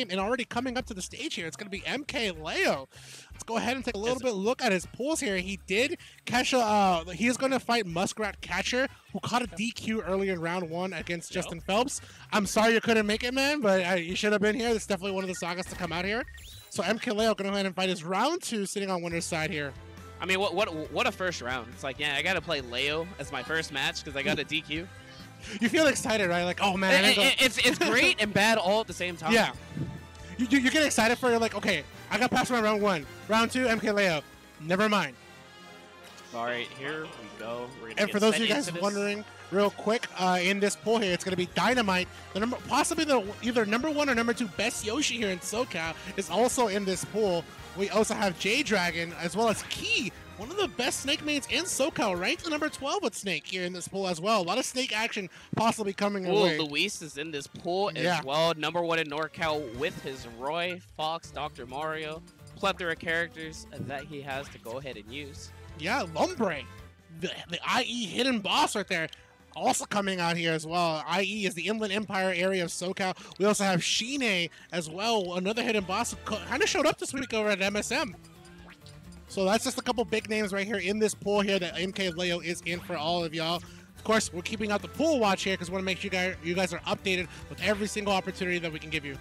And already coming up to the stage here, it's going to be MkLeo. Let's go ahead and take a little bit look at his pulls here. He did catch a, he is going to fight Muskrat Catcher, who caught a DQ earlier in round 1 against Justin Phelps. I'm sorry you couldn't make it, man, but you should have been here. This is definitely one of the Sagas to come out here. So MkLeo going to go ahead and fight his round 2, sitting on winner's side here. I mean, what a first round. It's like, yeah, I got to play Leo as my first match because I got a DQ. You feel excited, right? Like, oh man, it's great and bad all at the same time. Yeah. You get excited for, you're like, okay, I got past my round 1. Round 2, MkLeo. Never mind. All right, here we go. And for those of you guys wondering, real quick, in this poll here, it's going to be Dynamite. The possibly the either number 1 or number 2 best Yoshi here in SoCal is also in this pool. We also have J-Dragon as well as Key, one of the best Snake mains in SoCal, ranked at number 12 with Snake here in this pool as well. A lot of Snake action possibly coming away. Luis is in this pool as well. Number 1 in NorCal with his Roy, Fox, Dr. Mario. Plethora of characters that he has to go ahead and use. Yeah, Lumbre, the IE hidden boss right there, also coming out here as well. IE is the Inland Empire area of SoCal. We also have Shine as well, another hidden boss who kind of showed up this week over at MSM. So that's just a couple big names right here in this pool here that MkLeo is in for all of y'all. Of course, we're keeping out the pool watch here because we want to make sure you guys are updated with every single opportunity that we can give you.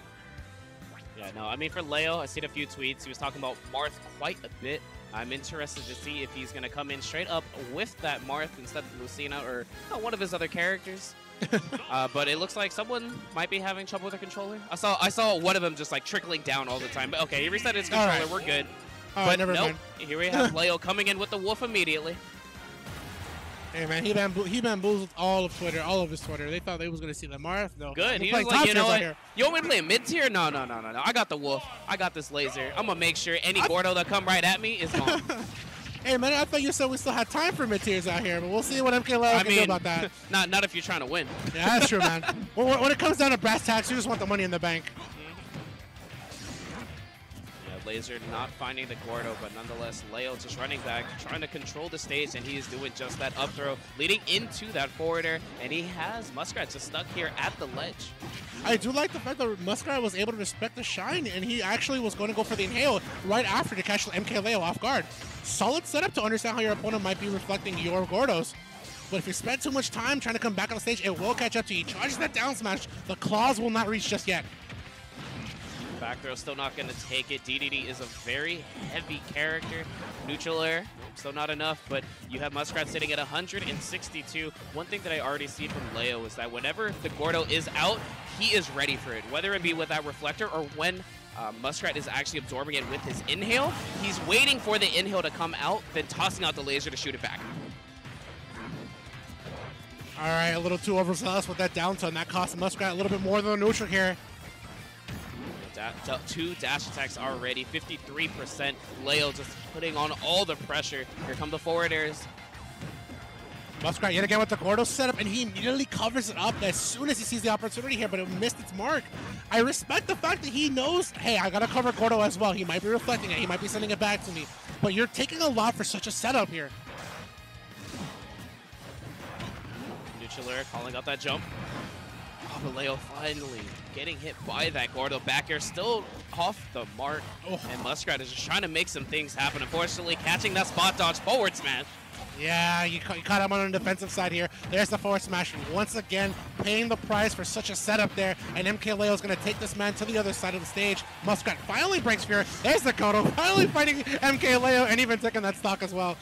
Yeah, no, I mean, for Leo, I've seen a few tweets. He was talking about Marth quite a bit. I'm interested to see if he's going to come in straight up with that Marth instead of Lucina or one of his other characters. But it looks like someone might be having trouble with their controller. I saw one of them just like trickling down all the time. But okay, he reset his controller. Right. We're good. But never nope, mind. Here we have Leo coming in with the wolf immediately. Hey man, he bamboozled all of Twitter, all of his Twitter. They thought they was gonna see the Marth. No. Good. He was like, you know what? You want me to play a mid tier? No. I got the wolf. I got this laser. I'm gonna make sure any Gordo that come right at me is gone. Hey man, I thought you said we still had time for mid tiers out here, but we'll see what MkLeo can do about that. not if you're trying to win. Yeah, that's true, man. When it comes down to brass tacks, you just want the money in the bank. Laser not finding the Gordo, but nonetheless, Leo just running back, trying to control the stage, and he is doing just that up throw, leading into that forwarder, and he has Muskrat just stuck here at the ledge. I do like the fact that Muskrat was able to respect the shine, and he actually was going to go for the inhale right after to catch MkLeo off guard. Solid setup to understand how your opponent might be reflecting your Gordos. But if you spend too much time trying to come back on the stage, it will catch up to you. He charges that down smash. The claws will not reach just yet. Back throw still not going to take it. DDD is a very heavy character. Neutral air, still not enough, but you have Muskrat sitting at 162. One thing that I already see from Leo is that whenever the Gordo is out, he is ready for it. Whether it be with that reflector or when Muskrat is actually absorbing it with his inhale, he's waiting for the inhale to come out, then tossing out the laser to shoot it back. All right, a little too overzealous with that down tone. That cost Muskrat a little bit more than a neutral here. 2 dash attacks already, 53%. Leo just putting on all the pressure. Here come the forwarders. Muskrat yet again with the Gordo setup, and he immediately covers it up as soon as he sees the opportunity here, but it missed its mark. I respect the fact that he knows, hey, I gotta cover Gordo as well. He might be reflecting it, he might be sending it back to me, but you're taking a lot for such a setup here. Neutral air calling out that jump. Oh, but Leo finally getting hit by that Gordo back air, still off the mark. Oh. And Muskrat is just trying to make some things happen. Unfortunately, catching that spot dodge forward smash. Yeah, you caught him on the defensive side here. There's the forward smash. Once again, paying the price for such a setup there. And MkLeo is going to take this man to the other side of the stage. Muskrat finally breaks fear. There's the Gordo, finally fighting MkLeo and even taking that stock as well.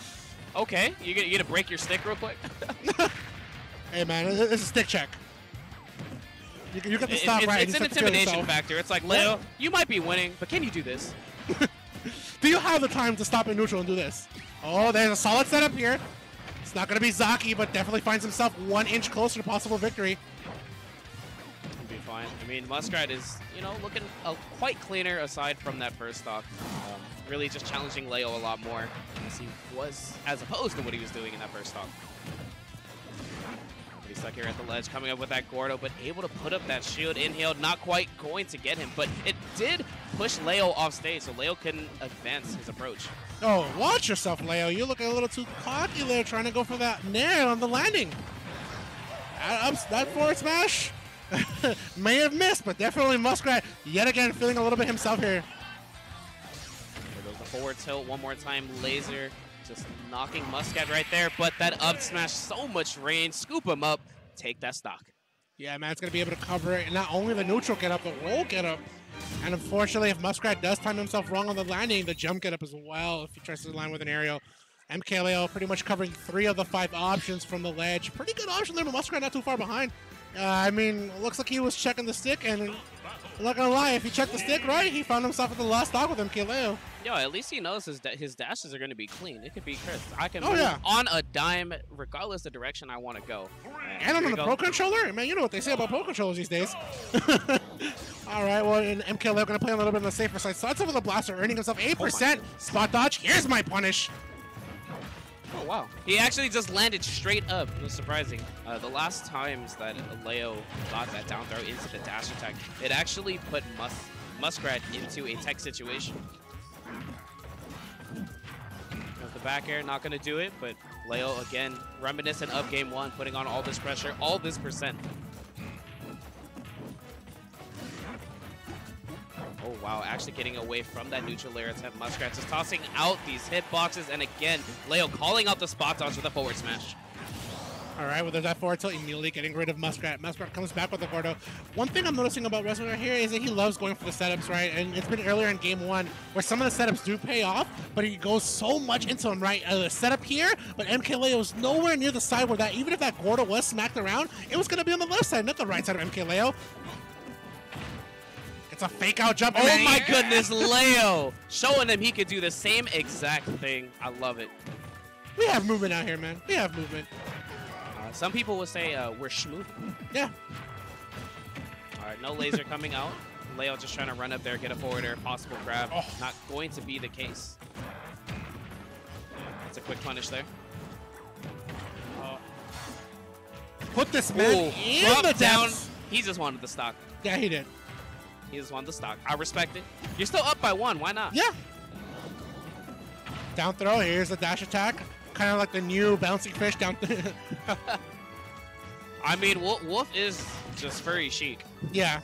Okay, you gonna break your stick real quick? Hey man, it's a stick check. You get the stop right. It's an intimidation factor. It's like, Leo, you might be winning, but can you do this? Do you have the time to stop in neutral and do this? Oh, there's a solid setup here. It's not going to be Zaki, but definitely finds himself 1 inch closer to possible victory. He'll be fine. I mean, Muskrat is, looking quite cleaner aside from that first stock. Really just challenging Leo a lot more as he was, as opposed to what he was doing in that first stock. He's stuck here at the ledge, coming up with that Gordo, but able to put up that shield. Inhale, not quite going to get him, but it did push Leo off stage, so Leo couldn't advance his approach. Oh, watch yourself, Leo. You're looking a little too cocky there, trying to go for that nair on the landing. That forward smash. May have missed, but definitely Muskrat yet again feeling a little bit himself here. There goes the forward tilt one more time. Laser just knocking Muskrat right there, but that up smash, so much range. Scoop him up, take that stock. Yeah, Matt's going to be able to cover it. And not only the neutral get up, the roll get up. And unfortunately, if Muskrat does time himself wrong on the landing, the jump get up as well if he tries to land with an aerial. MkLeo pretty much covering 3 of the 5 options from the ledge. Pretty good option there, but Muskrat not too far behind. I mean, it looks like he was checking the stick, and I'm not gonna lie, if he checked the stick right, he found himself at the last stock with MkLeo. Yo, at least he knows his dashes are going to be clean. It could be crisp. I can Oh, move yeah. on a dime, regardless the direction I want to go. And on the Pro Controller? Man, you know what they say about Pro Controllers these days. All right, well, and MkLeo going to play a little bit on the safer side. Starts over the blaster, earning himself 8%. Spot dodge. Here's my punish. Oh, wow. He actually just landed straight up. It was surprising. The last times that Leo got that down throw into the dash attack, it actually put Muskrat into a tech situation. The back air, not going to do it, but Leo, again, reminiscent of Game 1, putting on all this pressure, all this percent. Oh, wow, actually getting away from that neutral layer attempt. Muskrat just tossing out these hitboxes, and again, Leo calling out the spot dodge with a forward smash. All right, well, there's that forward tilt, immediately getting rid of Muskrat. Muskrat comes back with the Gordo. One thing I'm noticing about Wrestler here is that he loves going for the setups, right? And it's been earlier in Game 1 where some of the setups do pay off, but he goes so much into them, right? The setup here, but MkLeo is nowhere near the side where that, even if that Gordo was smacked around, it was going to be on the left side, not the right side of MkLeo. It's a fake out jump. Oh my goodness, Leo showing him he could do the same exact thing. I love it. We have movement out here, man. We have movement. Some people would say we're smooth. Yeah. All right, no laser coming out. Leo just trying to run up there, get a forward air, possible grab. Oh. Not going to be the case. That's a quick punish there. Put this man in the down. depths. He just wanted the stock. Yeah, he did. He just wanted the stock. I respect it. You're still up by 1. Why not? Yeah. Down throw. Here's the dash attack. Kind of like the new bouncing fish down. I mean, Wolf is just furry chic. Yeah.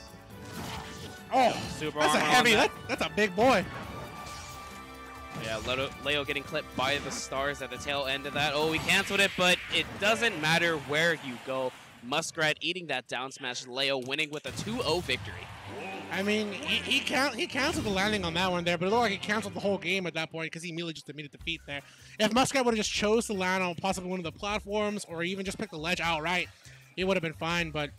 Oh, Super that's a armor heavy. on that. That's a big boy. Yeah, Leo getting clipped by the stars at the tail end of that. Oh, he canceled it, but it doesn't matter where you go. Muskrat eating that down smash. Leo winning with a 2-0 victory. I mean, he canceled the landing on that one there, but it looked like he canceled the whole game at that point because he immediately just admitted defeat there. If Muskrat would have just chose to land on possibly one of the platforms or even just pick the ledge outright, it would have been fine, but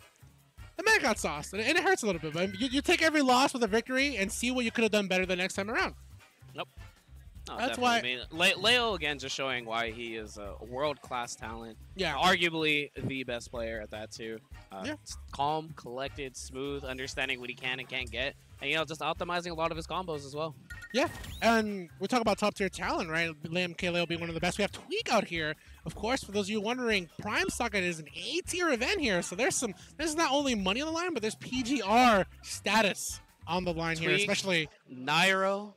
the man got sauced, and it hurts a little bit. But you take every loss with a victory and see what you could have done better the next time around. Nope. No, That's definitely. why. I mean, Leo, again, just showing why he is a world-class talent. Yeah. Arguably the best player at that, too. Yeah. Calm, collected, smooth, understanding what he can and can't get. And, you know, just optimizing a lot of his combos as well. Yeah, and we talk about top-tier talent, right? MkLeo being one of the best. We have Tweak out here. Of course, for those of you wondering, Prime Saga is an A-tier event here. So there's not only money on the line, but there's PGR status on the line here, especially Nairo.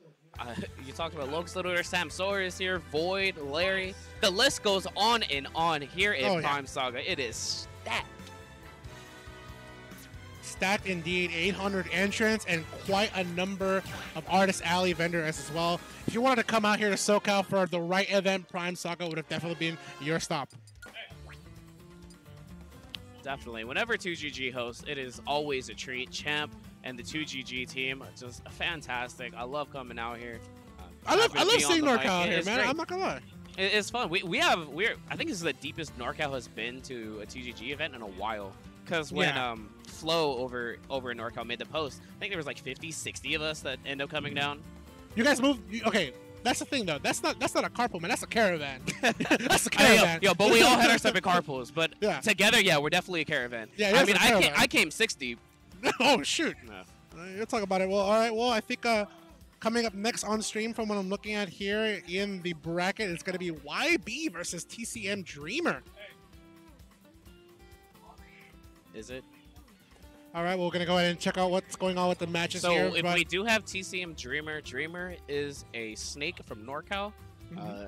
You talked about Locust Lurr, Samsora is here, Void, Larry. The list goes on and on here in Prime Saga. It is stacked. Stacked indeed. 800 entrants and quite a number of Artist Alley vendors as well. If you wanted to come out here to SoCal for the right event, Prime Saga would have definitely been your stop. Definitely. Whenever 2GG hosts, it is always a treat. Champ and the 2GG team, just fantastic. I love coming out here. I love seeing NorCal out here, man. Great. I'm not gonna lie. It's fun. I think this is the deepest NorCal has been to a 2GG event in a while. Because when Flo over in NorCal made the post, I think there was like 50, 60 of us that end up coming down. You guys moved. Okay, that's the thing though. That's not a carpool, man. That's a caravan. That's a caravan. Yo, but we all had our separate carpools. But yeah. Together, yeah, we're definitely a caravan. Yeah, I mean, I came 60. Oh shoot. No. You'll talk about it. Well, all right. Well, I think coming up next on stream from what I'm looking at here in the bracket, it's going to be YB versus TCM Dreamer. Is it? All right, well, we're going to go ahead and check out what's going on with the matches here. So if we do have TCM Dreamer, Dreamer is a snake from NorCal.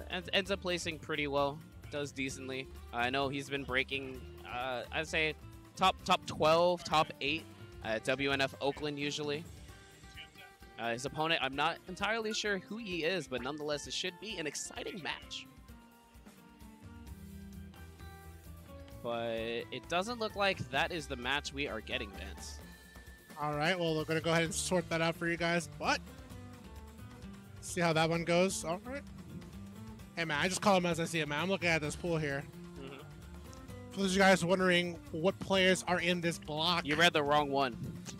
And ends up placing pretty well, does decently. I know he's been breaking, I'd say, top 12, top 8 at WNF Oakland usually. His opponent, I'm not entirely sure who he is, but nonetheless, it should be an exciting match. But it doesn't look like that is the match we are getting, Vance. All right, well, we're going to go ahead and sort that out for you guys. But see how that one goes. All right. Hey, man, I just call him as I see it, man. I'm looking at this pool here. For those of you guys wondering what players are in this block. You read the wrong one.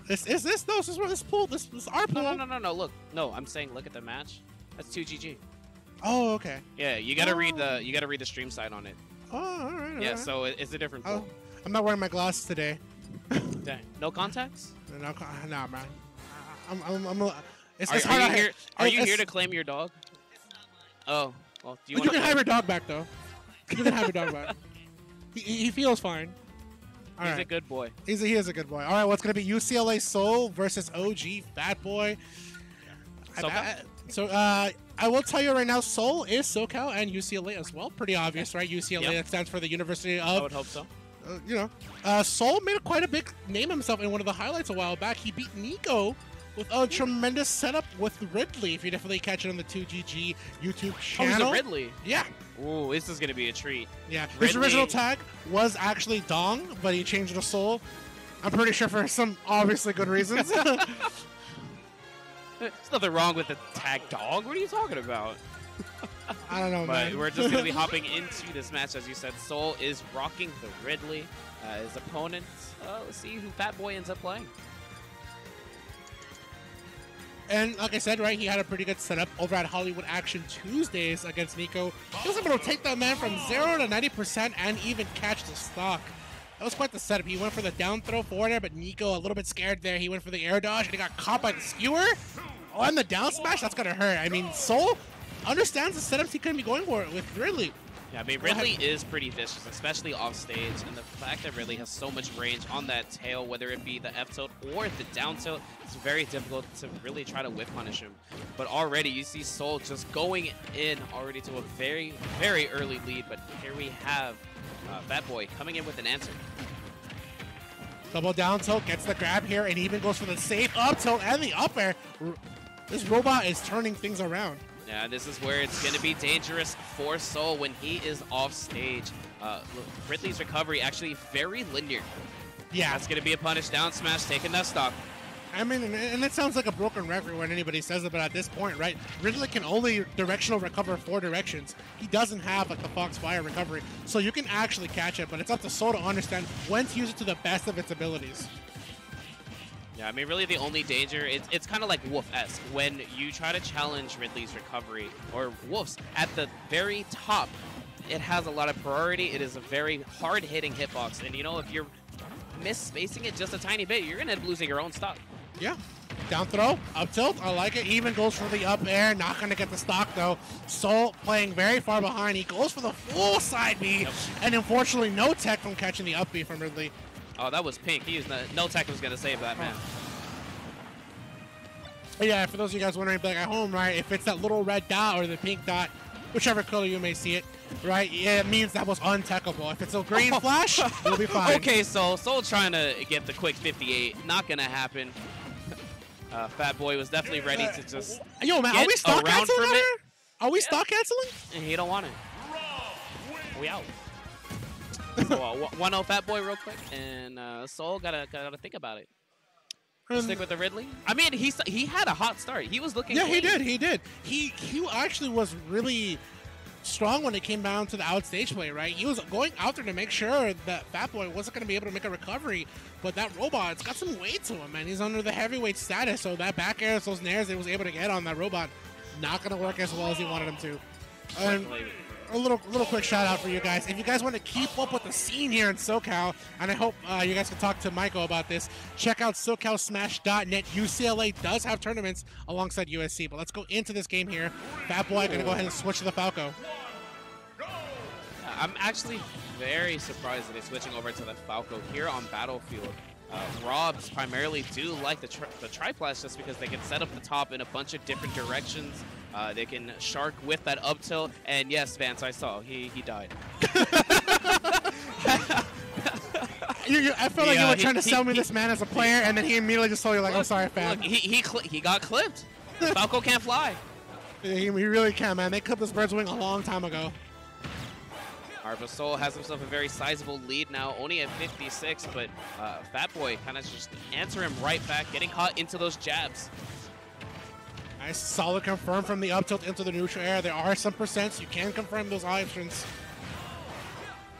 Is this? No, this pool. This is our pool. No. Look. No, I'm saying look at the match. That's 2GG. Oh, okay. Yeah, you gotta read the stream side on it. Oh, all right. Yeah, so it's a different pool. I'm not wearing my glasses today. Dang. No contacts? No, nah, man. Are you here to claim your dog? Oh, well, do you can have your dog back, though. You can have your dog back. He feels fine. He's a good boy. He is a good boy. All right, what's going to be UCLA Soul versus OGFatboy? So I will tell you right now, Soul is SoCal and UCLA as well. Pretty obvious, right? UCLA, that stands for the University of... I would hope so. Soul made quite a big name himself in one of the highlights a while back. He beat Nico with a tremendous setup with Ridley. If you definitely catch it on the 2GG YouTube channel. Oh, he's a Ridley? Yeah. Ooh, this is going to be a treat. Yeah. His original tag was actually Dong, but he changed it to Soul. I'm pretty sure for some obviously good reasons. There's nothing wrong with the tag Dong. What are you talking about? I don't know, man. But we're just going to be hopping into this match. As you said, Soul is rocking the Ridley. His opponent, let's see who Fatboy ends up playing. And like I said, right, he had a pretty good setup over at Hollywood Action Tuesdays against Nico. He was able to take that man from 0 to 90% and even catch the stock. That was quite the setup. He went for the down throw forward there, but Nico a little bit scared there. He went for the air dodge, and he got caught by the skewer. Oh, and the down smash, that's going to hurt. I mean, Soul understands the setups he couldn't be going for with Ridley. Yeah, I mean, Ridley is pretty vicious, especially off stage, and the fact that Ridley has so much range on that tail, whether it be the F tilt or the down tilt, it's very difficult to really try to whiff punish him. But already you see Soul just going in already to a very, very early lead, but here we have Fatboy coming in with an answer. Double down tilt, gets the grab here, and even goes for the safe up tilt and the up air. This robot is turning things around. Yeah, this is where it's going to be dangerous for Soul when he is off stage. Ridley's recovery actually very linear. Yeah. That's going to be a punish down smash, taking that stock. I mean, and it sounds like a broken record when anybody says it, but at this point, right, Ridley can only directional recover 4 directions. He doesn't have like the Foxfire recovery, so you can actually catch it, but it's up to Soul to understand when to use it to the best of its abilities. Yeah, I mean, really the only danger, it's kind of like Wolf-esque. When you try to challenge Ridley's recovery, or Wolf's, at the very top, it has a lot of priority. It is a very hard-hitting hitbox. And, you know, if you're misspacing it just a tiny bit, you're going to end up losing your own stock. Yeah. Down throw, up tilt, I like it. Even goes for the up air, not going to get the stock, though. Soul playing very far behind. He goes for the full side B, and unfortunately, no tech from catching the up B from Ridley. Oh, that was pink. He used no tech was going to save that, man. Yeah, for those of you guys wondering, like at home, right, if it's that little red dot or the pink dot, whichever color you may see it, right, yeah, it means that was untechable. If it's a green flash, you'll be fine. Okay, so Soul trying to get the quick 58. Not going to happen. Fatboy was definitely ready to just Yo, man, are we stock canceling here? Are we stock canceling? And he don't want it. We out. So, 1-0 Fatboy real quick, and Soul gotta think about it. Stick with the Ridley. I mean, he had a hot start. He was looking. Yeah, clean. he did. He actually was really strong when it came down to the outstage play, right? He was going out there to make sure that Fatboy wasn't going to be able to make a recovery, but that robot, it's got some weight to him, man. He's under the heavyweight status, so that back air, those nairs he was able to get on that robot, not going to work as well as he wanted him to. And a little quick shout out for you guys. If you guys want to keep up with the scene here in SoCal, and I hope you guys can talk to Michael about this, check out SoCalSmash.net. UCLA does have tournaments alongside USC, but let's go into this game here. Fatboy going to go ahead and switch to the Falco. I'm actually very surprised that he's switching over to the Falco here on Battlefield. Robs primarily do like the Tri-Flash just because they can set up the top in a bunch of different directions. They can shark with that up tilt, and yes, Vance, I saw he died. I feel like you were trying to sell me this man as a player, and then he immediately just told you like, I'm sorry, fam. Look, he got clipped. Falco can't fly. He really can, man. They clipped this bird's wing a long time ago. Arva Soul has himself a very sizable lead now, only at 56, but Fatboy kind of just answer him right back, getting caught into those jabs. Nice, solid confirm from the up tilt into the neutral air. There are some percents. You can confirm those options.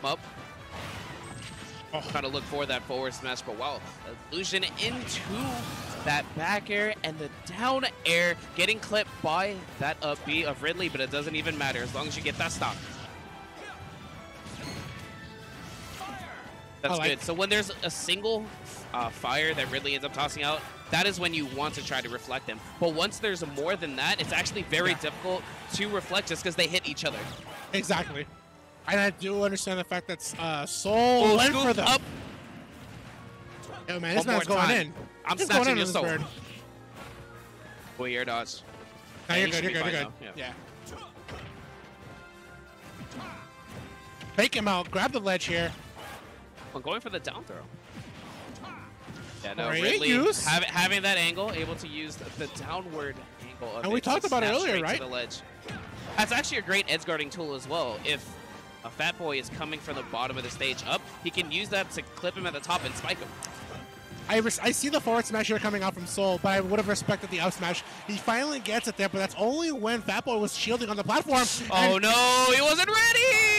Up. Oh, trying to look for that forward smash, but wow, illusion into that back air and the down air, getting clipped by that up B of Ridley, but it doesn't even matter as long as you get that stop. That's good. So when there's a single fire that Ridley ends up tossing out, that is when you want to try to reflect them. But once there's more than that, it's actually very difficult to reflect just because they hit each other. Exactly. And I do understand the fact that Soul went for the up. Yo, man, this man's going in. I'm snatching your soul. Boy, air dodge. No, you're good, you're good. Yeah. Fake him out. Grab the ledge here. I'm going for the down throw. Yeah, no, Great Ridley use. having that angle, able to use the downward angle of and we talked about it earlier, right? To the ledge. That's actually a great edge guarding tool as well. If a Fatboy is coming from the bottom of the stage up, he can use that to clip him at the top and spike him. I see the forward smash here coming out from Soul, but I would have respected the up smash. He finally gets it there, but that's only when Fatboy was shielding on the platform. Oh no, he wasn't ready!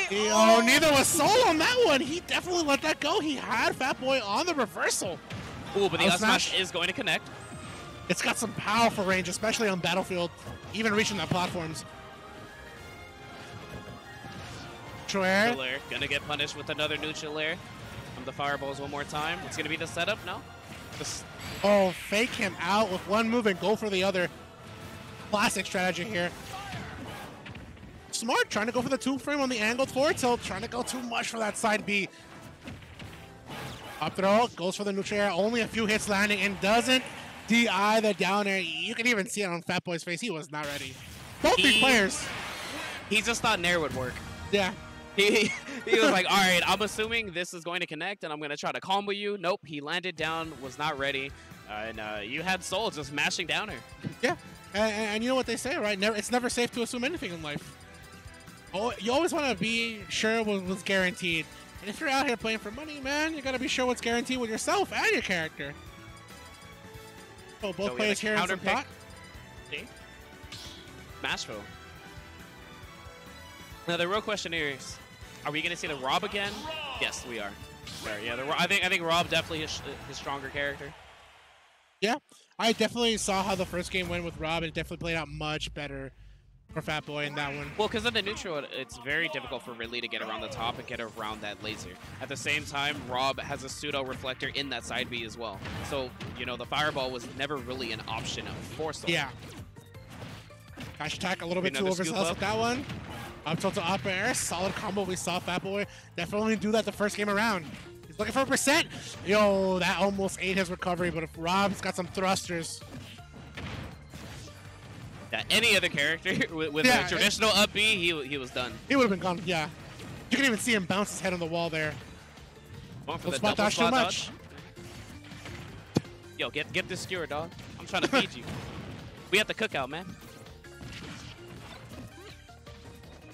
Oh, neither was Soul on that one. He definitely let that go. He had Fatboy on the reversal. Ooh, but the up smash is going to connect. It's got some powerful range, especially on Battlefield, even reaching the platforms. Neutral air. Gonna get punished with another neutral air from the fireballs one more time. It's gonna be the setup, no? Oh, fake him out with one move and go for the other. Classic strategy here. Smart, trying to go for the 2-frame on the angled forward tilt, trying to go too much for that side B. Up throw, goes for the neutral air, only a few hits landing and doesn't DI the down air. You can even see it on Fatboy's face, he was not ready. Both these players. He just thought Nair would work. Yeah. He was like, all right, I'm assuming this is going to connect and I'm going to try to combo you. Nope, he landed down, was not ready. And you had Soul just mashing down air. Yeah, and you know what they say, right? It's never safe to assume anything in life. Oh, you always want to be sure what's guaranteed. And if you're out here playing for money, man, you got to be sure what's guaranteed with yourself and your character. Oh, both players here in some thought. Smashville. Now the real question here is, are we going to see the Rob again? Yes, we are. Yeah, I think Rob definitely is his stronger character. Yeah, I definitely saw how the first game went with Rob. It definitely played out much better for Fatboy in that one. Well, because of the neutral, it's very difficult for Ridley to get around the top and get around that laser. At the same time, Rob has a pseudo reflector in that side B as well. So, you know, the fireball was never really an option for Soul. Yeah. Dash attack a little bit too overzealous with that one. Up tilt to up air, solid combo. We saw Fatboy definitely do that the first game around. He's looking for a percent. Yo, that almost ate his recovery, but if Rob's got some thrusters. Yeah, any other character with a traditional up B, he was done. He would have been gone, yeah. You can even see him bounce his head on the wall there. Going for the spot dodge too much. Yo, get this skewer, dog. I'm trying to feed you. We at the cookout, man.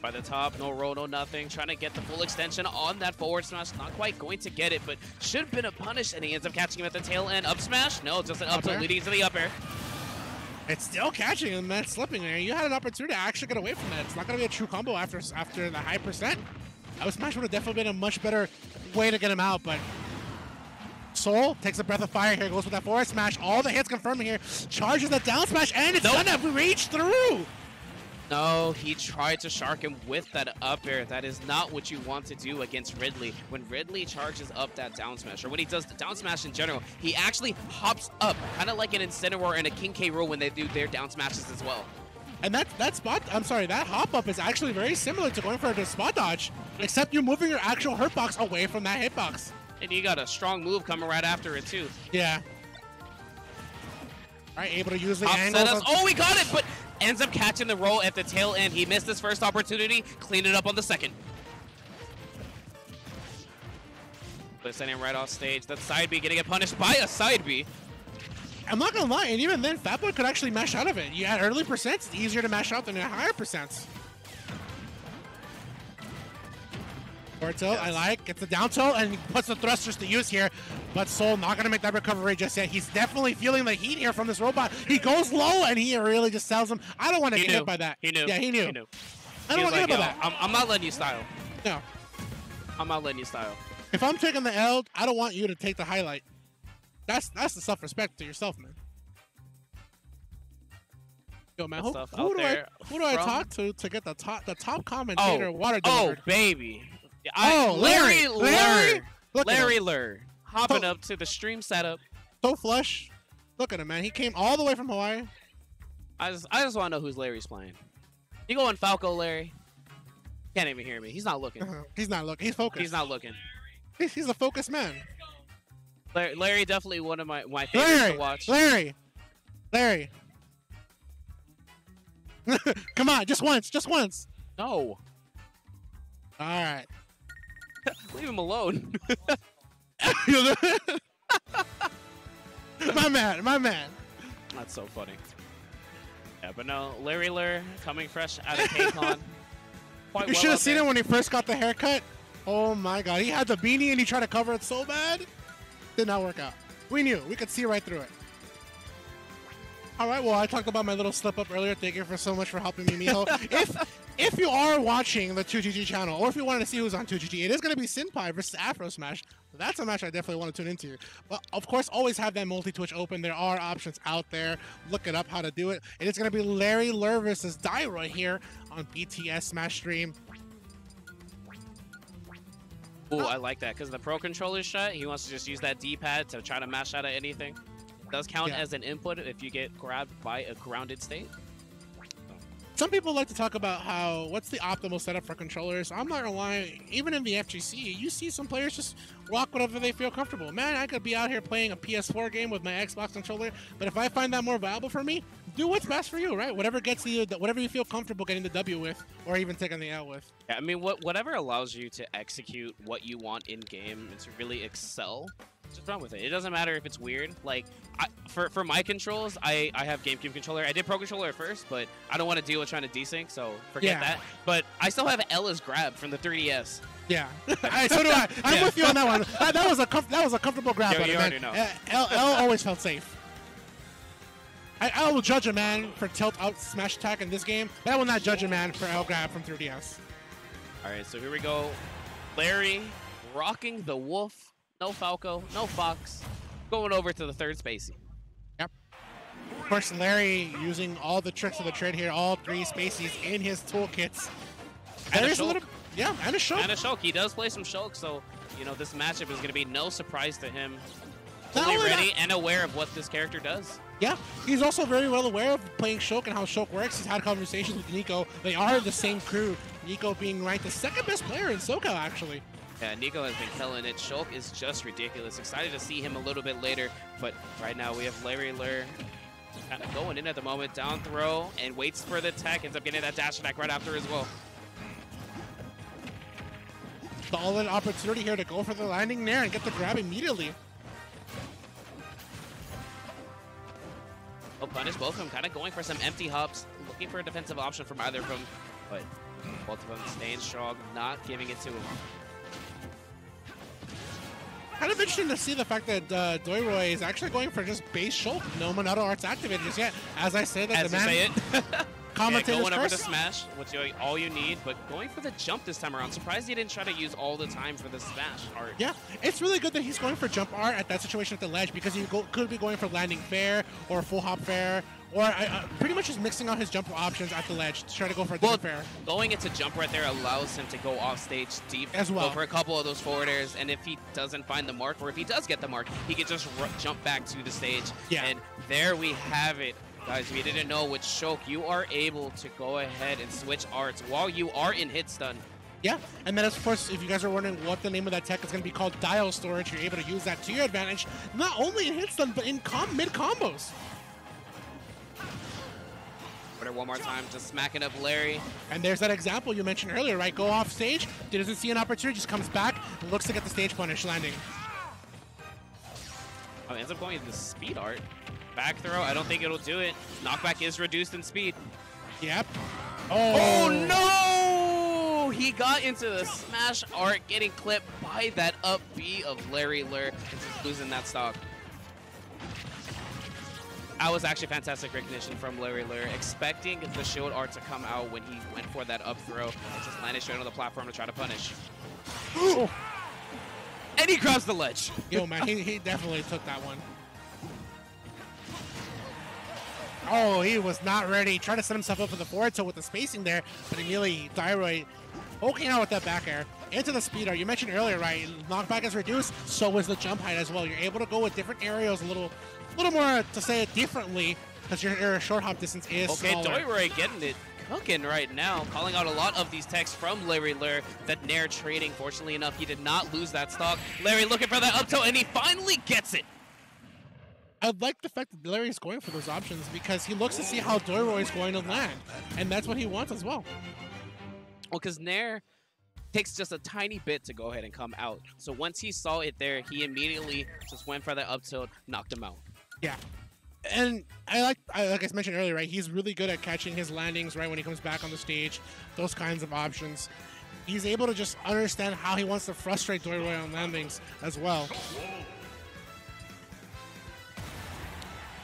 By the top, no roll, no nothing. Trying to get the full extension on that forward smash. Not quite going to get it, but should have been a punish, and he ends up catching him at the tail end. Up smash? No, just an up tilt leading to the up air. It's still catching him, man. Slipping there. You had an opportunity to actually get away from that. It's not going to be a true combo after the high percent. Up smash would have definitely been a much better way to get him out, but Soul takes a breath of fire here, goes with that forward smash. All the hits confirming here. Charges the down smash, and it's gonna reach through. No, he tried to shark him with that up air. That is not what you want to do against Ridley. When Ridley charges up that down smash, or when he does the down smash in general, he actually hops up, kind of like an Incineroar and a King K. Rool when they do their down smashes as well. And that hop up is actually very similar to going for a spot dodge, except you're moving your actual hurtbox away from that hitbox. And you got a strong move coming right after it too. Yeah. All right, able to use the angles. Oh, we got it, but ends up catching the roll at the tail end. He missed his first opportunity, cleaned it up on the second. But sending him right off stage. That side B getting punished by a side B. I'm not gonna lie, and even then, Fatboy could actually mash out of it. You had early percents, it's easier to mash out than at higher percents. Forward tilt, I like. Gets the down tilt and puts the thrusters to use here. But Soul not gonna make that recovery just yet. He's definitely feeling the heat here from this robot. He goes low and he really just sells him. I don't want to get hit by that. He knew. Yeah, he knew. He knew. I don't want to get hit by that. I'm not letting you style. No. I'm not letting you style. If I'm taking the L, I don't want you to take the highlight. That's the self-respect to yourself, man. Yo, man, who do I talk to get the top commentator water delivered? Oh, baby. Larry Lurr hopping up to the stream setup. So flush. Look at him, man. He came all the way from Hawaii. I just want to know who's Larry's playing. You going Falco, Larry? Can't even hear me. He's not looking. He's not looking. He's focused. He's not looking. He's a focused man. Larry definitely one of my favorites to watch. Larry. Come on, just once. No. All right. Leave him alone. my man. That's so funny. Yeah, but no, Larry Lurr coming fresh out of KCON. You should have seen it when he first got the haircut. Oh my god, he had the beanie and he tried to cover it so bad. Did not work out. We knew. We could see right through it. All right, well, I talked about my little slip-up earlier. Thank you so much for helping me, Miho. If you are watching the 2GG channel, or if you wanted to see who's on 2GG, it is going to be Senpai versus Afro Smash. That's a match I definitely want to tune into. But, of course, always have that multi-Twitch open. There are options out there. Look it up how to do it. It is going to be Larry Lurr versus Doyroi here on BTS Smash Stream. Ooh, I like that, because the Pro Controller shot, he wants to just use that D-pad to try to mash out of anything. Does count as an input if you get grabbed by a grounded state. Some people like to talk about what's the optimal setup for controllers. I'm not gonna lie, even in the FGC, you see some players just rock whatever they feel comfortable. Man, I could be out here playing a PS4 game with my Xbox controller, but if I find that more viable for me, do what's best for you, right? Whatever you feel comfortable getting the W with, or even taking the L with. Yeah, I mean, whatever allows you to execute what you want in game and to really excel. Just run with it. It doesn't matter if it's weird. Like, for my controls, I have GameCube controller. I did Pro Controller at first, but I don't want to deal with trying to desync, so forget that. But I still have L as grab from the 3DS. Yeah, so do I. I'm with you on that one. That was a comfortable grab. You already know. L always felt safe. I will judge a man for tilt out smash attack in this game, but I will not judge a man for L grab from 3DS. All right, so here we go. Larry rocking the wolf. No Falco, no Fox, going over to the third spacey. Yep. Of course, Larry using all the tricks of the trade here, all three spaceys in his toolkits. And a little, and a Shulk. And a Shulk. He does play some Shulk, so, you know, this matchup is going to be no surprise to him. Fully ready and aware of what this character does. Yeah, he's also very well aware of playing Shulk and how Shulk works. He's had conversations with Nico. They are the same crew. Nico being ranked the second best player in SoCal, actually. Yeah, Nico has been killing it. Shulk is just ridiculous. Excited to see him a little bit later, but right now we have Larry Lurr kind of going in at the moment. Down throw and waits for the tech. Ends up getting that dash attack right after as well. Solid opportunity here to go for the landing there and get the grab immediately. Oh, punish both of them. Kind of going for some empty hops. Looking for a defensive option from either of them, but both of them staying strong, not giving it to him. Kind of interesting to see the fact that Doyroi is actually going for just base Shulk. No Monado Arts activated just yet. As I say that, commentators going over the smash, which is all you need, but going for the jump this time around. Surprised he didn't try to use all the time for the smash art. Yeah, it's really good that he's going for jump art at that situation at the ledge, because he could be going for landing fair or full hop fair, or pretty much just mixing out his jump options at the ledge to try to go for a different fair. Going into jump right there allows him to go off stage deep, as well, go for a couple of those forwarders, and if he doesn't find the mark, or if he does get the mark, he can just jump back to the stage. Yeah. And there we have it. Guys, we didn't know with Shulk, you are able to go ahead and switch arts while you are in hit stun. Yeah, and then of course, if you guys are wondering what the name of that tech is going to be called, dial storage, you're able to use that to your advantage, not only in hit stun, but in mid combos. Stroder one more time, just smacking up Larry. And there's that example you mentioned earlier, right? Go off stage, doesn't see an opportunity, just comes back, and looks to get the stage punish landing. Oh, ends up going to the speed art. Back throw, I don't think it'll do it. Knockback is reduced in speed. Yep. Oh no! He got into the smash art, getting clipped by that up B of Larry Lurr, and just losing that stock. That was actually fantastic recognition from Larry Lurr, expecting the shield art to come out when he went for that up throw, and just landed straight on the platform to try to punish. And he grabs the ledge. Yo, man, he definitely took that one. Oh, he was not ready. Trying to set himself up for the forward tilt with the spacing there, but immediately Doyroi poking out with that back air into the speed art. You mentioned earlier, right? Knockback is reduced, so is the jump height as well. You're able to go with different areas a little more, to say it differently, because your short hop distance is smaller. Doyroi getting it cooking right now, calling out a lot of these techs from Larry Lurr. That Nair trading, fortunately enough, he did not lose that stock. Larry looking for that up tilt, and he finally gets it. I like the fact that Larry's going for those options because he looks to see how Doyroi is going to land, and that's what he wants as well. Well, because Nair takes just a tiny bit to go ahead and come out. So once he saw it there, he immediately just went for that up tilt, knocked him out. Yeah. And like I mentioned earlier, right? He's really good at catching his landings right when he comes back on the stage, those kinds of options. He's able to just understand how he wants to frustrate Doyroi on landings as well.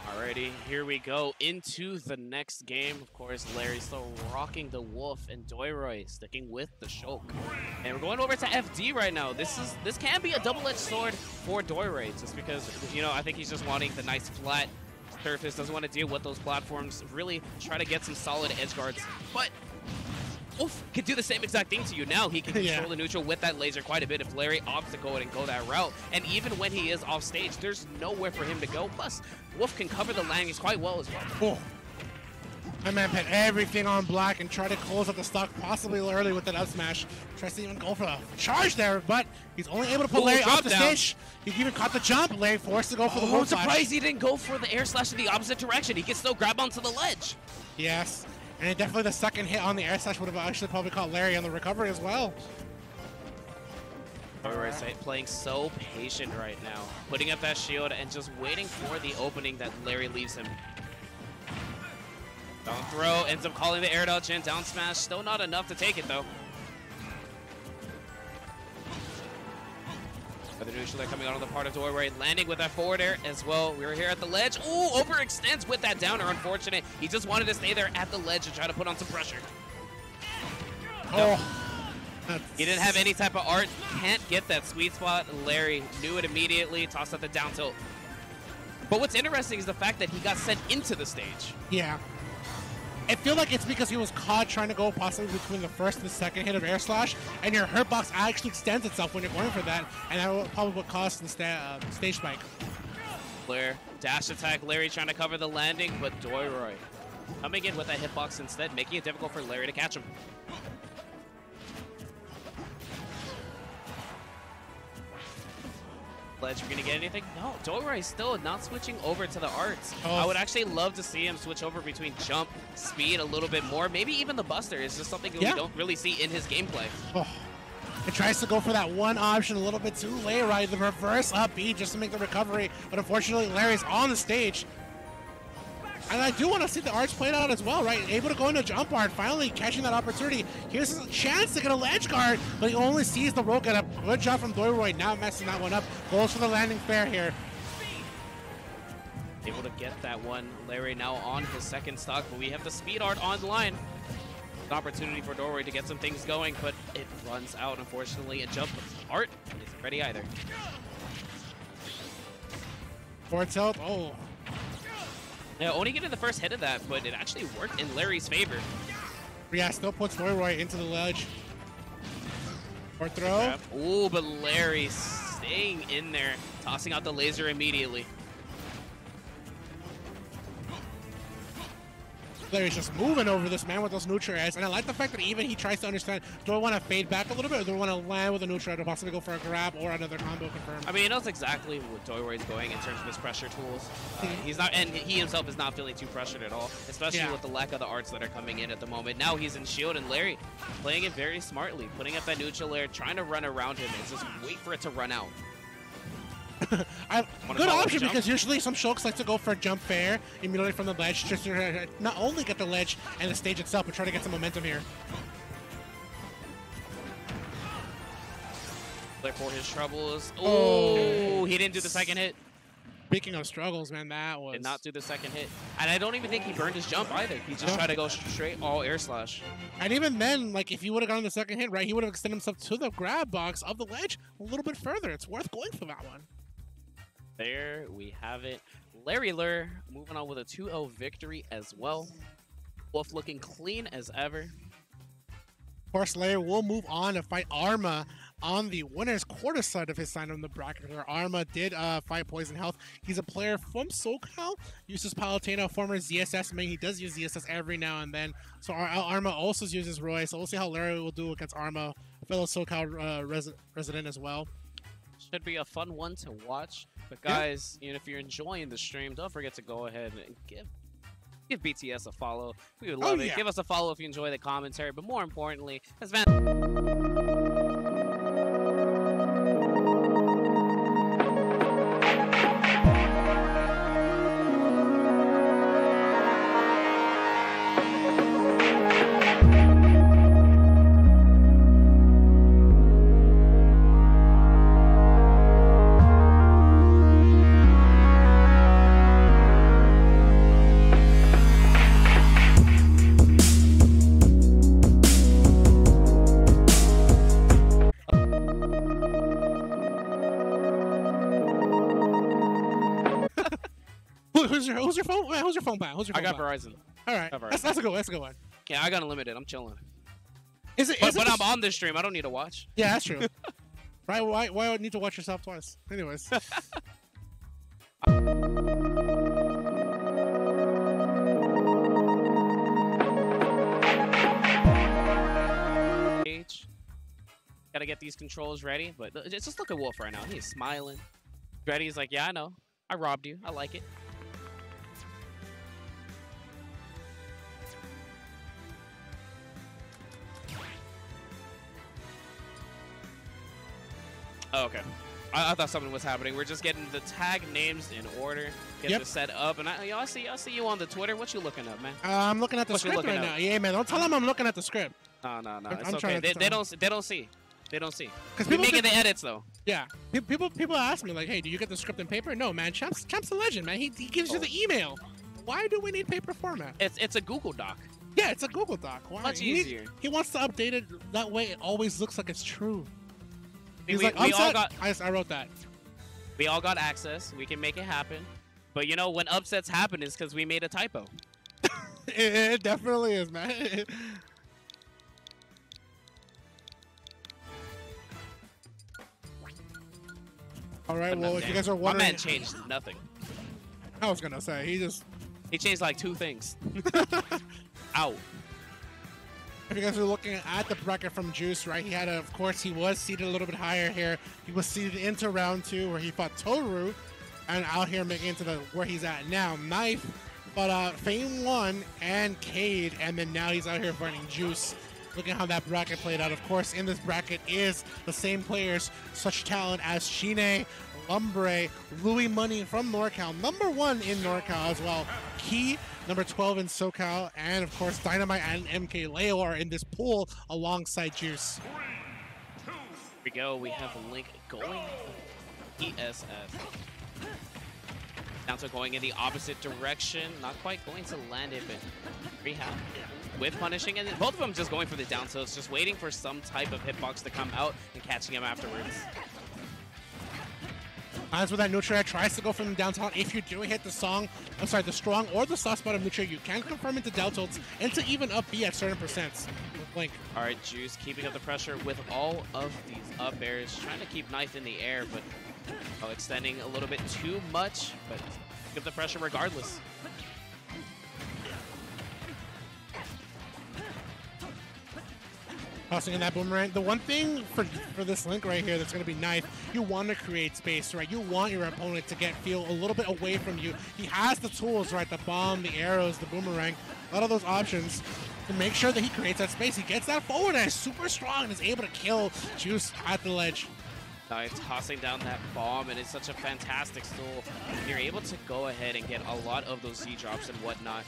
Alrighty, here we go into the next game. Of course, Larry's still rocking the wolf, and Doyroi sticking with the choke. And we're going over to FD right now. This can be a double-edged sword for Doyroi, just because, you know, I think he's just wanting the nice flat surface, doesn't want to deal with those platforms, really try to get some solid edge guards. But Wolf can do the same exact thing to you now. He can control the neutral with that laser quite a bit if Larry opts to go ahead and go that route. And even when he is off stage, there's nowhere for him to go. Plus, Wolf can cover the landings quite well as well. My man put everything on black and tried to close up the stock possibly early with that up smash. Tries to even go for a charge there, but he's only able to put Larry off the stage. He even caught the jump. Larry forced to go for the I'm surprised he didn't go for the air slash in the opposite direction. He can still grab onto the ledge. Yes, and definitely the second hit on the air slash would have actually probably caught Larry on the recovery as well. Doyroi playing so patient right now, putting up that shield and just waiting for the opening that Larry leaves him. Down throw, ends up calling the air dodge in, down smash, still not enough to take it though. Another neutral coming out on the part of Doyroi, landing with that forward air as well. We were here at the ledge. Ooh, overextends with that downer, unfortunate. He just wanted to stay there at the ledge and try to put on some pressure. Oh. He didn't have any type of art, can't get that sweet spot. Larry knew it immediately, tossed out the down tilt. But what's interesting is the fact that he got sent into the stage. Yeah. I feel like it's because he was caught trying to go possibly between the first and the second hit of air slash, and your hurt box actually extends itself when you're going for that, and that will probably what caused the stage spike. Lurr, dash attack, Larry trying to cover the landing, but Doyroi coming in with that hitbox instead, making it difficult for Larry to catch him. Ledge, we're gonna get anything? No, Doyroi still not switching over to the arts. I would actually love to see him switch over between jump, speed a little bit more. Maybe even the buster is just something that we don't really see in his gameplay. It tries to go for that one option a little bit too late, right? The reverse up B just to make the recovery, but unfortunately Larry's on the stage. And I do want to see the arts played out as well, right? Able to go into jump art, finally catching that opportunity. Here's a chance to get a ledge guard, but he only sees the roll get up. Good job from Doyroi, now messing that one up. Goes for the landing fair here. Able to get that one. Larry now on his second stock, but we have the speed art on the line. An opportunity for Doyroi to get some things going, but it runs out, unfortunately. And jump art isn't ready either. Forward tilt, oh. Yeah, only getting the first hit of that, but it actually worked in Larry's favor. Yeah, still puts Doyroi into the ledge. Or throw. Ooh, but Larry staying in there, tossing out the laser immediately. Larry's just moving over this man with those neutral airs, and I like the fact that even he tries to understand, do I want to fade back a little bit, or do I want to land with a neutral to possibly go for a grab or another combo confirmed? I mean, he knows exactly what Doyroi is going in terms of his pressure tools. He's not, and he himself is not feeling too pressured at all, especially with the lack of the arts that are coming in at the moment. Now he's in shield, and Larry playing it very smartly, putting up that neutral air, trying to run around him, and just wait for it to run out. Good option, because usually some Shulks like to go for a jump fair immediately from the ledge, just to not only get the ledge and the stage itself, but try to get some momentum here. There for his troubles. Oh, he didn't do the second hit. Speaking of struggles, man, that was... Did not do the second hit. And I don't even think he burned his jump either. He just tried to go straight all air slash. And even then, like, if he would have gotten the second hit, right, he would have extended himself to the grab box of the ledge a little bit further. It's worth going for that one. There we have it. Larry Lurr moving on with a 2-0 victory as well. Wolf looking clean as ever. Of course, Larry will move on to fight Arma on the winner's quarter side of his side on the bracket, where Arma did fight Poison Health. He's a player from SoCal, uses Palutena, former ZSS main. He does use ZSS every now and then. So Arma also uses Roy, so we'll see how Larry will do against Arma, a fellow SoCal resident as well. Should be a fun one to watch. But guys, you know, if you're enjoying the stream, don't forget to go ahead and give BTS a follow. We would love it. Give us a follow if you enjoy the commentary. But more importantly, as Van... Who's your phone? Who's your phone plan? I got Verizon. All right, that's a good one. That's a good one. Yeah, I got unlimited. I'm chilling. But I'm on this stream. I don't need to watch. Yeah, that's true. Right? Why would I need to watch yourself twice? Anyways. Gotta get these controls ready, but just look at Wolf right now. He's smiling. He's like, yeah, I know. I robbed you. I like it. Oh, okay. I thought something was happening. We're just getting the tag names in order, get this set up, and I see you on the Twitter. What you looking up, man? I'm looking at the script right now. Yeah, man. Don't tell them I'm looking at the script. No. It's okay. They don't see. They don't see. Because we're making the edits though. Yeah. People ask me like, hey, do you get the script in paper? No, man. Champ's a legend, man. He gives you the email. Why do we need paper format? It's a Google Doc. Yeah, it's a Google Doc. Why? Much easier. He wants to update it that way. It always looks like it's true. He's like, I wrote that. We all got access. We can make it happen. But you know, when upsets happen, is because we made a typo. It definitely is, man. All right, well, if you guys are wondering... My man changed nothing. I was going to say, he changed like 2 things. Ow. If you guys are looking at the bracket from Juice, right, he had, of course, he was seated a little bit higher here. He was seated into round 2 where he fought Toru, and out here making into where he's at now. Knife, but Fame 1 and Cade, and then now he's out here fighting Juice. Look at how that bracket played out. Of course, in this bracket is the same players, such talent as Shine, Lumbre, Louis Money from NorCal, #1 in NorCal as well. Key, number 12 in SoCal, and of course Dynamite and MkLeo are in this pool alongside Juice. Here we go. We have a link going ESS. Down to going in the opposite direction. Not quite going to land it, but rehab with punishing, and both of them just going for the down tilts, just waiting for some type of hitbox to come out and catching him afterwards. As with that neutral, tries to go from the down tilt. If you do hit the strong or the soft spot of neutral, you can confirm into down tilts and to even up B at certain percents with Blink. All right, Juice keeping up the pressure with all of these up airs, trying to keep Knife in the air, but extending a little bit too much, but give the pressure regardless. Tossing in that boomerang. The one thing for this Link right here that's going to be Knife, you want to create space, right? You want your opponent to feel a little bit away from you. He has the tools, right? The bomb, the arrows, the boomerang, a lot of those options to make sure that he creates that space. He gets that forward and is super strong and is able to kill Juice at the ledge. Tossing down that bomb, and it's such a fantastic tool. You're able to go ahead and get a lot of those Z-drops and whatnot.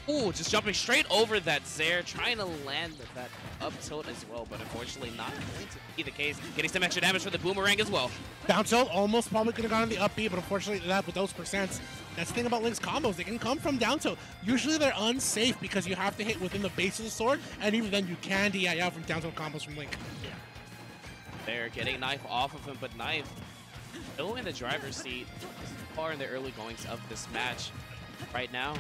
Ooh, just jumping straight over that Zael, trying to land that up tilt as well, but unfortunately not going to be the case. Getting some extra damage for the boomerang as well. Down tilt almost probably could have gone on the up B, but unfortunately that with those percents. That's the thing about Link's combos. They can come from down tilt. Usually they're unsafe because you have to hit within the base of the sword, and even then you can DI out from down tilt combos from Link. Yeah. They're getting Knife off of him, but Knife still in the driver's seat so far in the early goings of this match. Right now,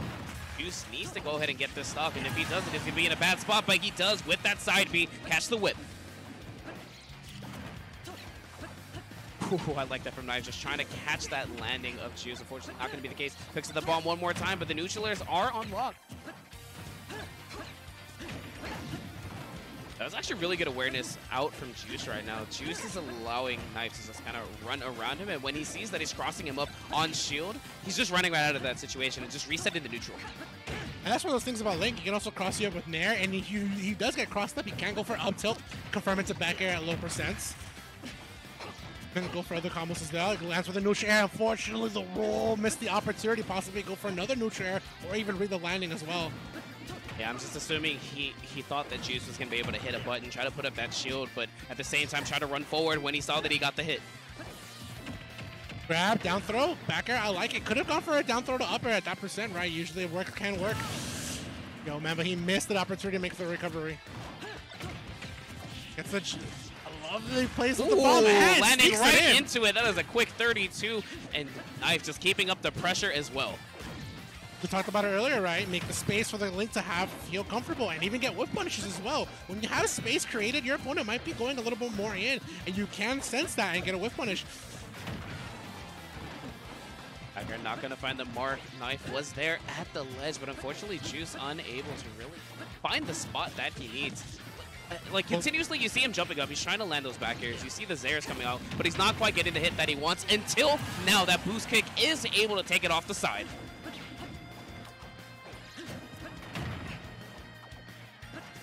Juice needs to go ahead and get this stock, and if he doesn't, he's going to be in a bad spot, but he does with that side B. Catch the whip. Ooh, I like that from Knife, just trying to catch that landing of Juice. Unfortunately, not going to be the case. Picks up the bomb one more time, but the neutralers are on lock. That was actually really good awareness out from Juice right now. Juice is allowing Knife to just kind of run around him, and when he sees that he's crossing him up on shield, he's just running right out of that situation and just resetting the neutral. And that's one of those things about Link. He can also cross you up with Nair, and he does get crossed up. He can go for up tilt, confirm into back air at low percents. Then go for other combos as well. He lands with a neutral air. Unfortunately, the roll missed the opportunity, possibly go for another neutral air, or even read the landing as well. Yeah, I'm just assuming he thought that Juice was going to be able to hit a button, try to put up that shield, but at the same time try to run forward when he saw that he got the hit. Grab, down throw, back air, I like it. Could have gone for a down throw to up air at that percent, right? Usually it can work. Yo, man, but he missed the opportunity to make the recovery. Gets the... I love that he plays with the bomb. Landing right into it. That is a quick 32, and Knife just keeping up the pressure as well. We talked about it earlier, right? Make the space for the Link to feel comfortable and even get whip punishes as well. When you have space created, your opponent might be going a little bit more in, and you can sense that and get a whip punish. You're not going to find the mark. Knife was there at the ledge, but unfortunately Juice unable to really find the spot that he needs. Like, continuously you see him jumping up. He's trying to land those back airs. You see the Zares coming out, but he's not quite getting the hit that he wants until now that boost kick is able to take it off the side.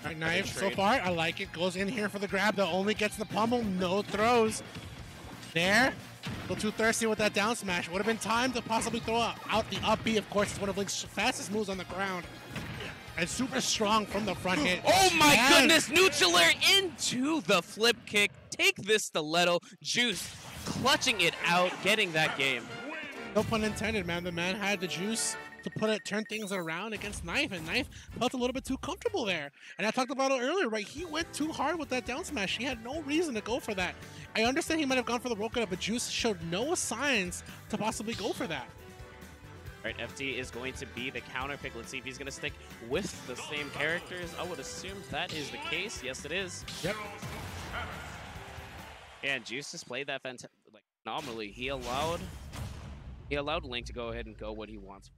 All right, Knife, so far, I like it. Goes in here for the grab, though. Only gets the pummel, no throws. There. A little too thirsty with that down smash. Would have been time to possibly throw out the up B. Of course, it's one of Link's fastest moves on the ground. And super strong from the front hit. Oh my goodness, neutral air into the flip kick. Take this stiletto. Juice clutching it out, getting that game. No pun intended, man. The man had the juice to turn things around against Knife, and Knife felt a little bit too comfortable there. And I talked about it earlier, right? He went too hard with that down smash. He had no reason to go for that. I understand he might have gone for the roll cut, but Juice showed no signs to possibly go for that. All right, FD is going to be the counter pick. Let's see if he's going to stick with the same characters. I would assume that is the case. Yes, it is. Yep. And Juice just played that phenomenally. He allowed Link to go ahead and go what he wants.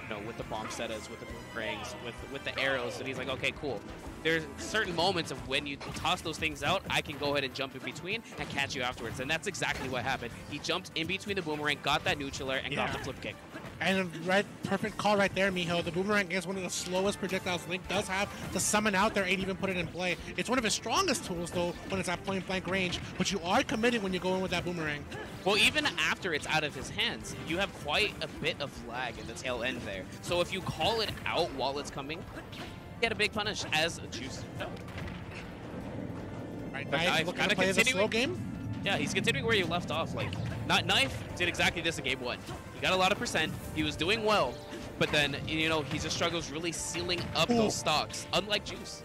You know, with the bomb setas, with the boomerangs, with the arrows, and he's like, okay, cool. There's certain moments of when you toss those things out, I can go ahead and jump in between and catch you afterwards, and that's exactly what happened. He jumped in between the boomerang, got that neutral air, and got the flip kick. And perfect call right there, Miho. The boomerang is one of the slowest projectiles Link does have to summon out there and even put it in play. It's one of his strongest tools, though, when it's at point-blank range, but you are committed when you go in with that boomerang. Well, even after it's out of his hands, you have quite a bit of lag in the tail end there. So if you call it out while it's coming, you get a big punish as Juice. No. Right, Knife looking to play the slow game. Yeah, he's continuing where you left off. Like, Knife did exactly this in game 1. He got a lot of percent. He was doing well, but then, you know, he just struggles really sealing up those stocks, unlike Juice.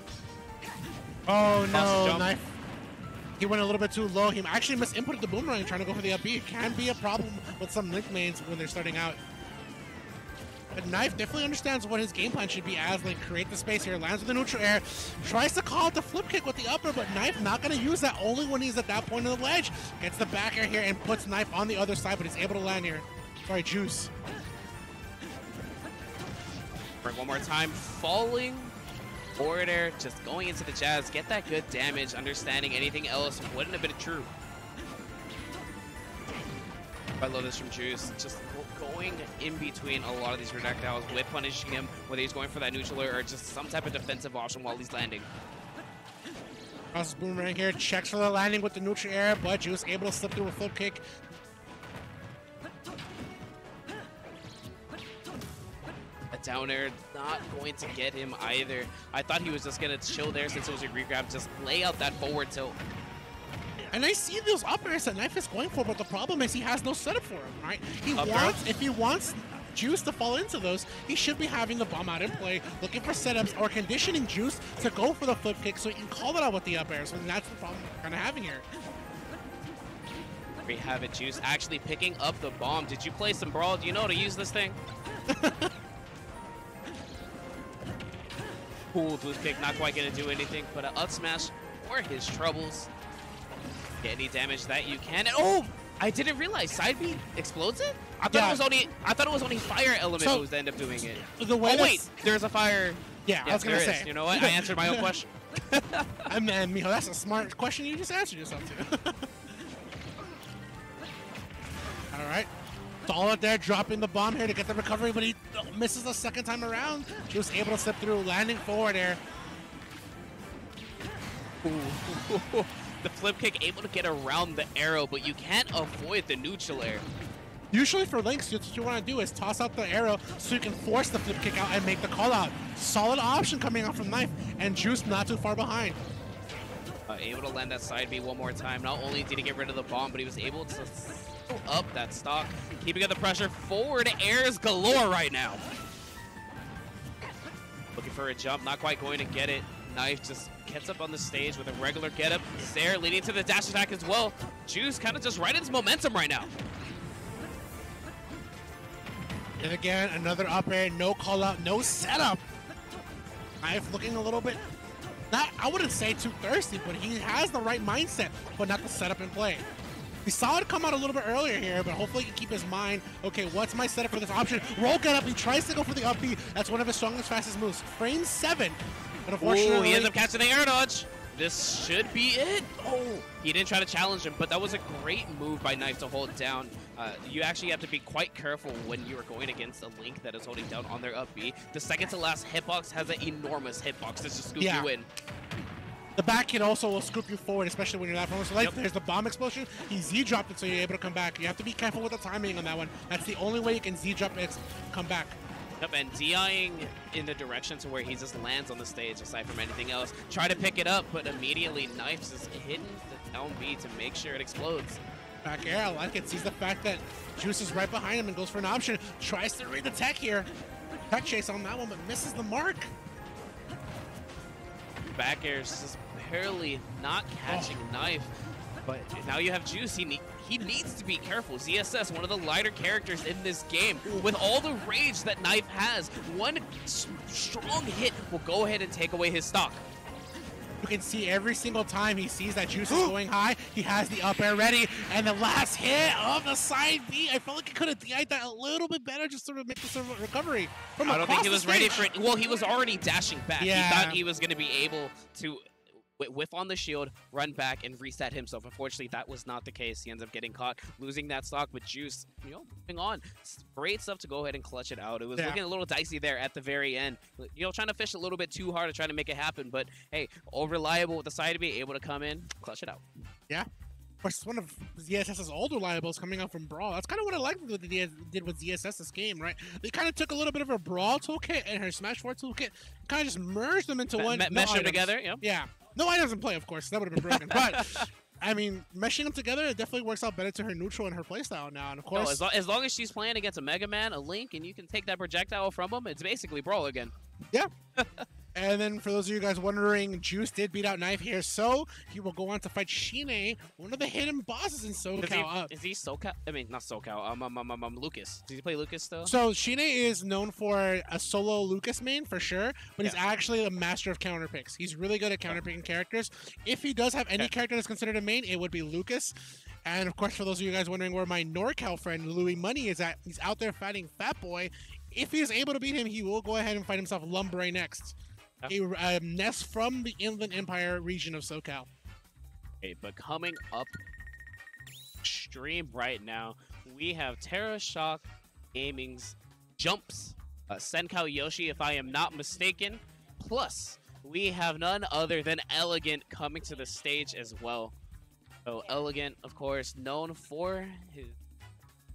Oh, no, Knife. He went a little bit too low. He actually misinputted the boomerang trying to go for the up B. It can be a problem with some Link mains when they're starting out. But Knife definitely understands what his game plan should be as Link. Create the space here, lands with the neutral air, tries to call out the flip kick with the upper, but Knife not going to use that only when he's at that point of the ledge. Gets the back air here and puts Knife on the other side, but he's able to land here. Sorry, Juice. One more time, falling Forward air, just going into the jazz, get that good damage, understanding anything else wouldn't have been true. I love this from Juice, just going in between a lot of these projectiles with punishing him, whether he's going for that neutral or just some type of defensive option while he's landing. Crosses Boomerang here, checks for the landing with the neutral air, but Juice able to slip through a flip kick. A down air not going to get him either. I thought he was just going to chill there since it was a regrab, just lay out that forward tilt. And I see those up airs that Knife is going for, but the problem is he has no setup for him, right? If he wants Juice to fall into those, he should be having the bomb out in play, looking for setups or conditioning Juice to go for the flip kick so he can call it out with the up airs. And that's the problem we're kind of having here. We have it, Juice actually picking up the bomb. Did you play some Brawl? Do you know how to use this thing? Cool, boost kick, not quite going to do anything, but an up smash for his troubles. Get any damage that you can. And oh, I didn't realize side B explodes it. I thought it was only fire element who was to end up doing it. Wait, there's a fire. Yeah, I was gonna say. You know what? I answered my own question. Man, Miho, that's a smart question you just answered yourself to. All right. Solid there, dropping the bomb here to get the recovery, but he misses the second time around. He was able to slip through, landing forward there. The flip kick able to get around the arrow, but you can't avoid the neutral air. Usually for Lynx, what you want to do is toss out the arrow so you can force the flip kick out and make the call out. Solid option coming out from Knife, and Juice not too far behind. Able to land that side B one more time. Not only did he get rid of the bomb, but he was able to up that stock, keeping up the pressure. Forward airs galore right now. Looking for a jump, not quite going to get it. Knife just gets up on the stage with a regular get up. There, leading to the dash attack as well. Juice kind of just right into momentum right now. And again, another up air, no call out, no setup. Knife looking a little bit, I wouldn't say too thirsty, but he has the right mindset, but not the setup in play. We saw it come out a little bit earlier here, but hopefully he can keep his mind, okay, what's my setup for this option? Roll get up, he tries to go for the up B. That's one of his strongest, fastest moves. Frame 7, but unfortunately... Ooh, he ends up catching the air dodge. This should be it. Oh, he didn't try to challenge him, but that was a great move by Knife to hold down. You actually have to be quite careful when you are going against a Link that is holding down on their up B. The second to last hitbox has an enormous hitbox to just scoop you in. The back hit also will scoop you forward, especially when you're that far. So like, there's the bomb explosion. He Z-dropped it, so you're able to come back. You have to be careful with the timing on that one. That's the only way you can Z-drop it, come back. Yep, and DIing in the direction to where he just lands on the stage, aside from anything else. Try to pick it up, but immediately Knifes is hitting the down B to make sure it explodes. Back air, I like it. Sees the fact that Juice is right behind him and goes for an option. Tries to read the tech here. Tech chase on that one, but misses the mark. Back air is just barely not catching Knife, but now you have Juice. He needs to be careful. ZSS, one of the lighter characters in this game, with all the rage that Knife has, one strong hit will go ahead and take away his stock. You can see every single time he sees that Juice is going high, he has the up air ready, and the last hit of the side B, I felt like he could have DI'd that a little bit better just to make the recovery. I don't think he was ready for it. Well, he was already dashing back. Yeah. He thought he was going to be able to whiff on the shield, run back, and reset himself. Unfortunately, that was not the case. He ends up getting caught, losing that stock with Juice. You know, moving on. Great stuff to go ahead and clutch it out. It was looking a little dicey there at the very end. You know, trying to fish a little bit too hard to try to make it happen. But, hey, all reliable with the side B, able to come in, clutch it out. Yeah. Of course, it's one of ZSS's old reliables coming out from Brawl. That's kind of what I liked what they did with ZSS this game, right? They kind of took a little bit of a Brawl toolkit and her Smash 4 toolkit, kind of just merged them into one. Mesh them together, yeah. No items in play, of course. That would have been broken. But, I mean, meshing them together, it definitely works out better to her neutral and her playstyle now. And, of course... No, as long as she's playing against a Mega Man, a Link, and you can take that projectile from him, it's basically Brawl again. Yeah. And then, for those of you guys wondering, Juice did beat out Knife here, so he will go on to fight Shine, one of the hidden bosses in SoCal. Is he SoCal? I mean, not SoCal. Lucas. Does he play Lucas still? So Shine is known for a solo Lucas main for sure, but he's actually a master of counter picks. He's really good at counter picking characters. If he does have any character that's considered a main, it would be Lucas. And of course, for those of you guys wondering where my NorCal friend Louis Money is at, he's out there fighting Fatboy. If he is able to beat him, he will go ahead and fight himself Lumbre next. a nest from the Inland Empire region of SoCal. Okay, but coming up stream right now, we have Terra Shock Gaming's Jumps, Senkao Yoshi, if I am not mistaken. Plus, we have none other than Elegant coming to the stage as well. So Elegant, of course, known for his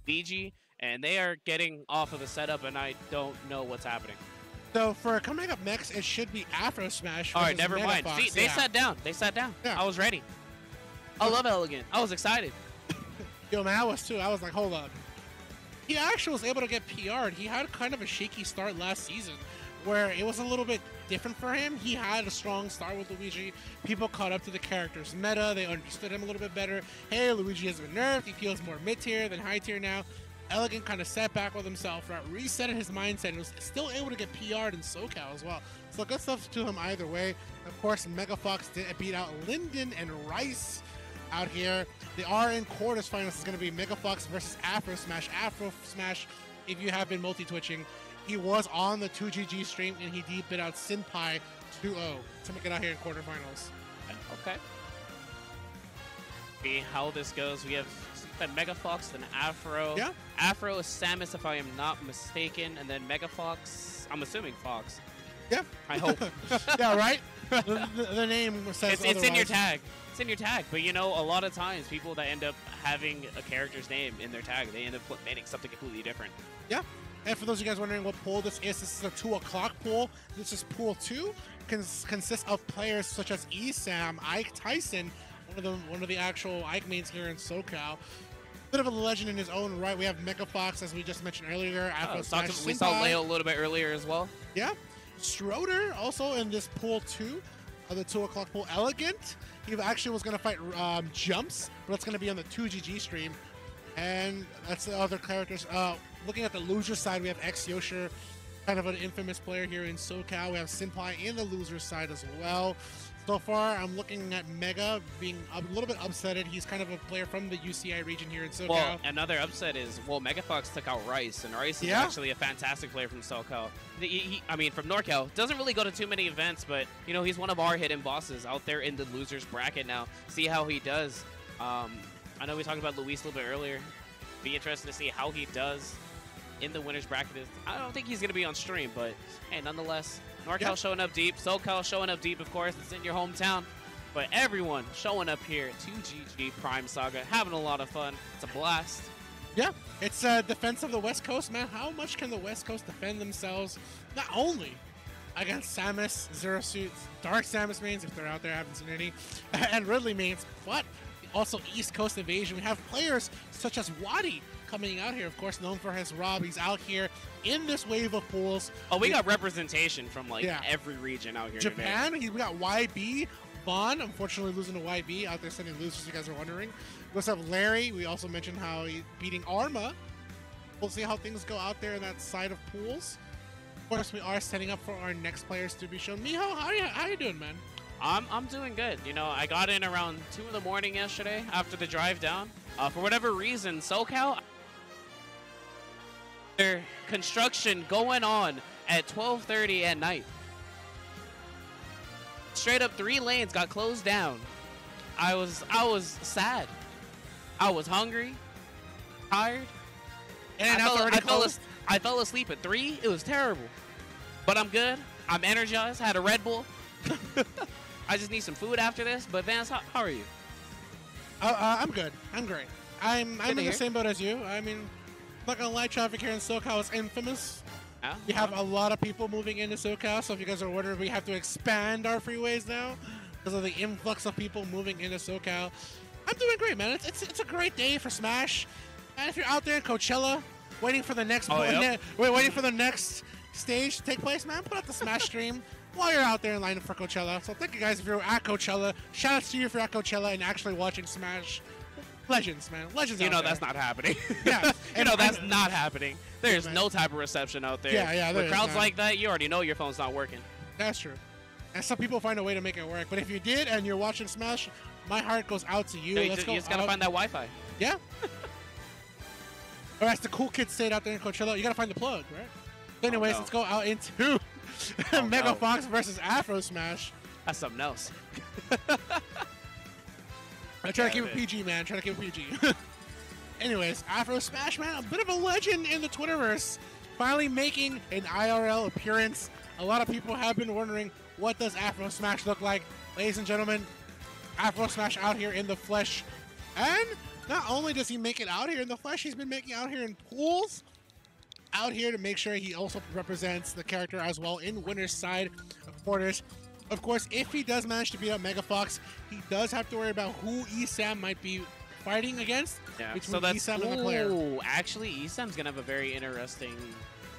BG, and they are getting off of the setup, and I don't know what's happening. So for coming up next, it should be Afro Smash. All right, never mind. Megafox. See, they sat down. They sat down. Yeah. I was ready. I love Elegant. I was excited. Yo, man, I was too. I was like, hold up. He actually was able to get PR'd. He had kind of a shaky start last season, where it was a little bit different for him. He had a strong start with Luigi. People caught up to the character's meta. They understood him a little bit better. Hey, Luigi has been nerfed. He feels more mid-tier than high-tier now. Elegant kind of sat back with himself, right? Resetting his mindset, and was still able to get PR'd in SoCal as well. So good stuff to him either way. Of course, Megafox did beat out Linden and Rice out here. They are in quarters finals. It's going to be Megafox versus Afro Smash. Afro Smash, if you have been multi-twitching, he was on the 2GG stream, and he did beat out Senpai 2-0 to make it out here in quarterfinals. Okay. See how this goes. We have Megafox, then Afro. Yeah. Afro is Samus, if I am not mistaken, and then Megafox. I'm assuming Fox. Yeah. I hope. Yeah, right? The name says it's in your tag. It's in your tag. But you know, a lot of times people that end up having a character's name in their tag, they end up naming something completely different. Yeah. And for those of you guys wondering what pool this is a 2 o'clock pool. This is pool 2. Consists of players such as Esam, Ike Tyson, one of the actual Ike mains here in SoCal. Bit of a legend in his own right. We have Megafox, as we just mentioned earlier. Afro Smash, we saw Leo a little bit earlier as well. Yeah. Stroder also in this pool 2, the 2 o'clock pool. Elegant. He actually was going to fight Jumps, but it's going to be on the 2GG stream. And that's the other characters. Looking at the loser side, we have X-Yosher, kind of an infamous player here in SoCal. We have Senpai in the loser side as well. So far, I'm looking at Mega being a little bit upsetted. He's kind of a player from the UCI region here in SoCal. Well, another upset is, Megafox took out Rice, and Rice is actually a fantastic player from SoCal. I mean, from NorCal. Doesn't really go to too many events, but, you know, he's one of our hidden bosses out there in the losers bracket now. See how he does. I know we talked about Luis a little bit earlier. Be interested to see how he does in the winners bracket. I don't think he's going to be on stream, but, hey, nonetheless, NorCal showing up deep, SoCal showing up deep, of course. It's in your hometown. But everyone showing up here to GG Prime Saga, having a lot of fun. It's a blast. Yeah, it's a defense of the West Coast, man. How much can the West Coast defend themselves? Not only against Samus, Zero Suits, Dark Samus mains, if they're out there, I haven't seen any, and Ridley mains, but also East Coast Invasion. We have players such as Wadi coming out here, of course, known for his Rob. He's out here in this wave of pools. Oh, we got representation from, like, every region out here Japan, today. We got YB. Vaughn, unfortunately losing to YB, out there sending losers, you guys are wondering. We also have Larry. We also mentioned how he's beating Arma. We'll see how things go out there in that side of pools. Of course, we are setting up for our next players to be shown. Miho, how you doing, man? I'm doing good. You know, I got in around 2 in the morning yesterday after the drive down. For whatever reason, SoCal, their construction going on at 12:30 at night. Straight up 3 lanes got closed down. I was sad. I was hungry, tired, and I fell asleep at 3. It was terrible, but I'm good. I'm energized. Had a Red Bull. I just need some food after this. But Vance, how are you? I'm good. I'm great. I'm in the same boat as you. I mean, I'm not gonna lie, traffic here in SoCal is infamous. We have a lot of people moving into SoCal, so if you guys are wondering, we have to expand our freeways now because of the influx of people moving into SoCal. I'm doing great, man. It's a great day for Smash. And if you're out there in Coachella, waiting for the next waiting for the next stage to take place, man, put out the Smash stream while you're out there in line for Coachella. So thank you guys if you're at Coachella. Shout out to you if you're at Coachella and actually watching Smash. Legends, man. Legends. You know that's not happening. Yeah. You know that's not happening. There's no type of reception out there. Yeah. With crowds like that, you already know your phone's not working. That's true. And some people find a way to make it work. But if you did and you're watching Smash, my heart goes out to you. No, you just gotta find that Wi-Fi. Yeah. Or as the cool kids say out there in Coachella, you gotta find the plug, right? So anyways, let's go out into Oh, Megafox versus Afro Smash. That's something else. I try to keep it PG, man. Try to keep it PG. Anyways, Afro Smash, man, a bit of a legend in the Twitterverse. Finally making an IRL appearance. A lot of people have been wondering, what does Afro Smash look like? Ladies and gentlemen, Afro Smash out here in the flesh. And not only does he make it out here in the flesh, he's been making out here in pools. Out here to make sure he also represents the character as well in winner's side of quarters. Of course, if he does manage to beat up Megafox, he does have to worry about who ESAM might be fighting against. Yeah, between so that's ESAM and MkLeo. Ooh, actually, ESAM's gonna have a very interesting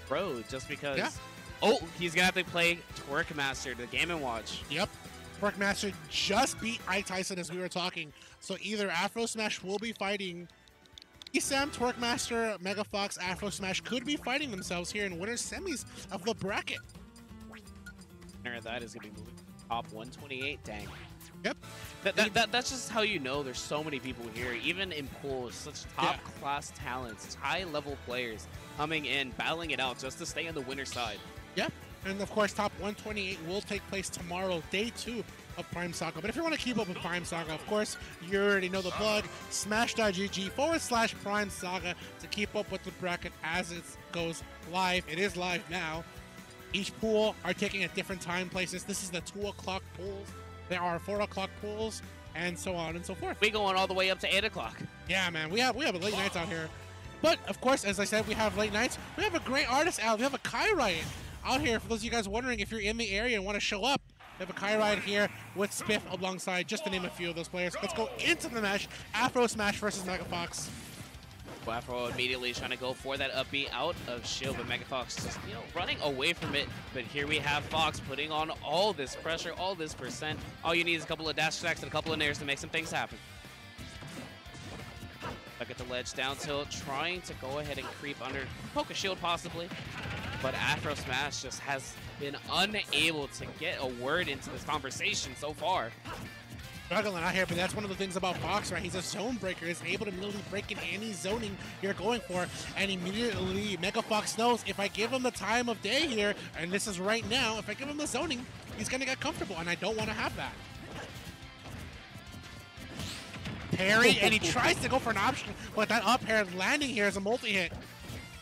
road just because. Yeah. Oh, he's gonna have to play Twerk Master, the Game & Watch. Yep. Twerk Master just beat Ike Tyson as we were talking. So either Afro Smash will be fighting ESAM, Twerk Master, Megafox, Afro Smash could be fighting themselves here in winner's semis of the bracket. Winner of that is gonna be moving top 128. Dang. Yep. That's just how you know there's so many people here, even in pools, such top-class talents, high-level players coming in, battling it out just to stay on the winner's side. Yep. And of course, top 128 will take place tomorrow, day 2 of Prime Saga. But if you want to keep up with Prime Saga, of course, you already know the plug, smash.gg/Prime Saga to keep up with the bracket as it goes live. It is live now. Each pool are taking at different time places. This is the 2 o'clock pools. There are 4 o'clock pools, and so on and so forth. We going all the way up to 8 o'clock. Yeah, man. We have late nights out here. But, of course, as I said, we have late nights. We have a great artist out. We have a Kai Riot out here. For those of you guys wondering, if you're in the area and want to show up, we have a Kai Riot here with Spiff alongside, just to name a few of those players. Let's go into the match. Afro Smash versus Megafox. Afro immediately trying to go for that up B out of shield, but Megafox just, running away from it. But here we have Fox putting on all this pressure, all this percent. All you need is a couple of dash attacks and a couple of nairs to make some things happen. Look at the ledge down tilt, trying to go ahead and creep under, poke a shield possibly. But Afro Smash just has been unable to get a word into this conversation so far. Struggling out here, but that's one of the things about Fox, right? He's a zone breaker. He's able to immediately break in any zoning you're going for, and immediately Megafox knows if I give him the time of day here, and this is right now, if I give him the zoning, he's gonna get comfortable, and I don't want to have that. Parry, and he tries to go for an option, but that up air landing here is a multi-hit.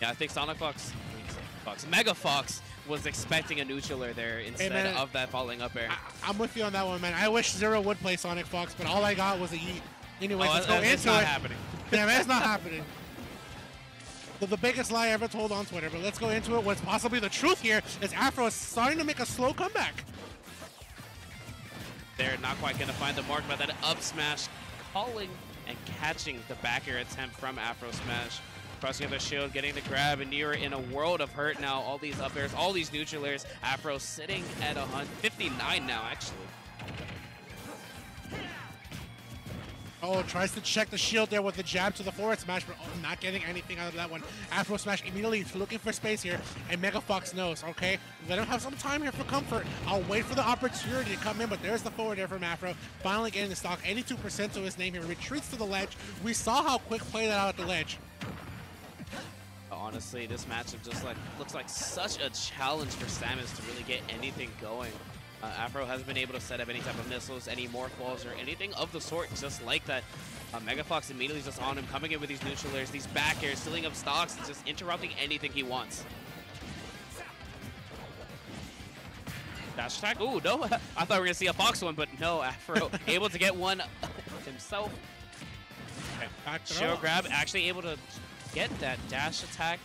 Yeah, I think Megafox was expecting a neutral there instead of that falling up air. I'm with you on that one, man. I wish Zero would play Sonic Fox, but all I got was a yeet. Anyways, let's go into it. It's not happening. Yeah, man, it's not happening. The biggest lie ever told on Twitter, but let's go into it. What's possibly the truth here is Afro is starting to make a slow comeback. They're not quite going to find the mark, but that up smash calling and catching the back air attempt from Afro Smash. Crossing the shield, getting the grab, and you're in a world of hurt now. All these up airs, all these neutral airs. Afro sitting at 59 now, actually. Oh, tries to check the shield there with the jab to the forward smash, but not getting anything out of that one. Afro Smash immediately looking for space here, and Megafox knows, okay, let him have some time here for comfort. I'll wait for the opportunity to come in, but there's the forward air from Afro. Finally getting the stock, 82% to his name here. Retreats to the ledge. We saw how quick play that out at the ledge. Honestly, this matchup just looks like such a challenge for Samus to really get anything going. Afro hasn't been able to set up any type of missiles, any morph balls, or anything of the sort just like that. Megafox immediately just on him, coming in with these neutral airs, these back airs, stealing up stocks, and just interrupting anything he wants. Dash attack? Ooh, no. I thought we were going to see a Fox one, but no, Afro able to get one himself. Okay. Shield grab, actually able to get that dash attack.